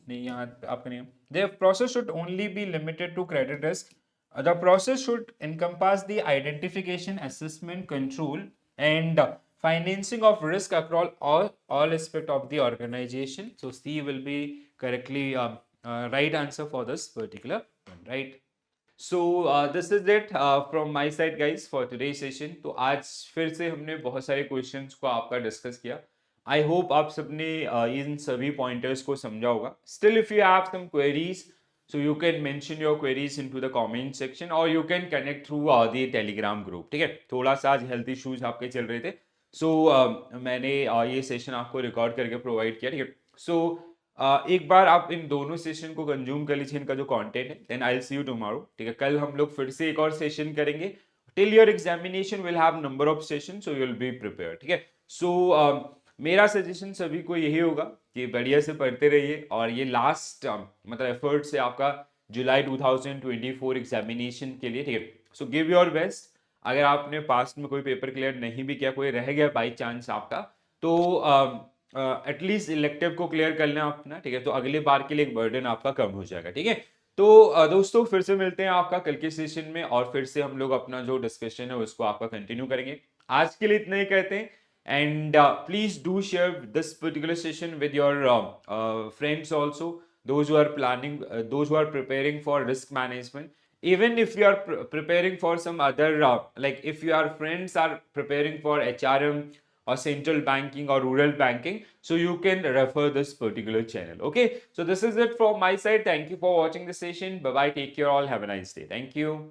नहीं, यहाँ आपका नहीं. The process should only be limited to credit risk. The process should encompass the identification, assessment, control, and financing of risk across all aspect of the organization. So C will be correctly right answer for this particular one, right? So this is it from my side guys for today's session. तो आज फिर से हमने बहुत सारे questions को आपका discuss किया. आई होप आप सबने इन सभी पॉइंटर्स को समझा होगा. Still if you have some queries, so you can mention your queries into the comment section or you can connect through the telegram group. ठीक है, थोड़ा सा आज हेल्थ इश्यूज आपके चल रहे थे, सो मैंने ये सेशन आपको रिकॉर्ड करके प्रोवाइड किया. ठीक है, सो एक बार आप इन दोनों सेशन को कंज्यूम कर लीजिए, इनका जो कंटेंट है. Then I will see you tomorrow. ठीक है, कल हम लोग फिर से एक और सेशन करेंगे. Till your examination will have number of session, so you will be prepare. ठीक है, सो मेरा सजेशन सभी को यही होगा कि बढ़िया से पढ़ते रहिए और ये लास्ट मतलब एफर्ट से आपका जुलाई 2024 एग्जामिनेशन के लिए. ठीक है, सो गिव योर बेस्ट. अगर आपने पास्ट में कोई पेपर क्लियर नहीं भी किया, कोई रह गया बाई चांस आपका, तो एटलीस्ट इलेक्टिव को क्लियर कर लेना अपना. ठीक है, तो अगले बार के लिए एक बर्डन आपका कम हो जाएगा. ठीक है, तो दोस्तों फिर से मिलते हैं आपका कल के सेशन में और फिर से हम लोग अपना जो डिस्कशन है उसको आपका कंटिन्यू करेंगे. आज के लिए इतना ही कहते हैं. And please do share this particular session with your friends also, those who are planning, those who are preparing for risk management. Even if you are preparing for some other like if your friends are preparing for HRM or central banking or rural banking, so you can refer this particular channel. Okay, so this is it from my side. Thank you for watching the session. Bye bye, take care all, have a nice day. Thank you.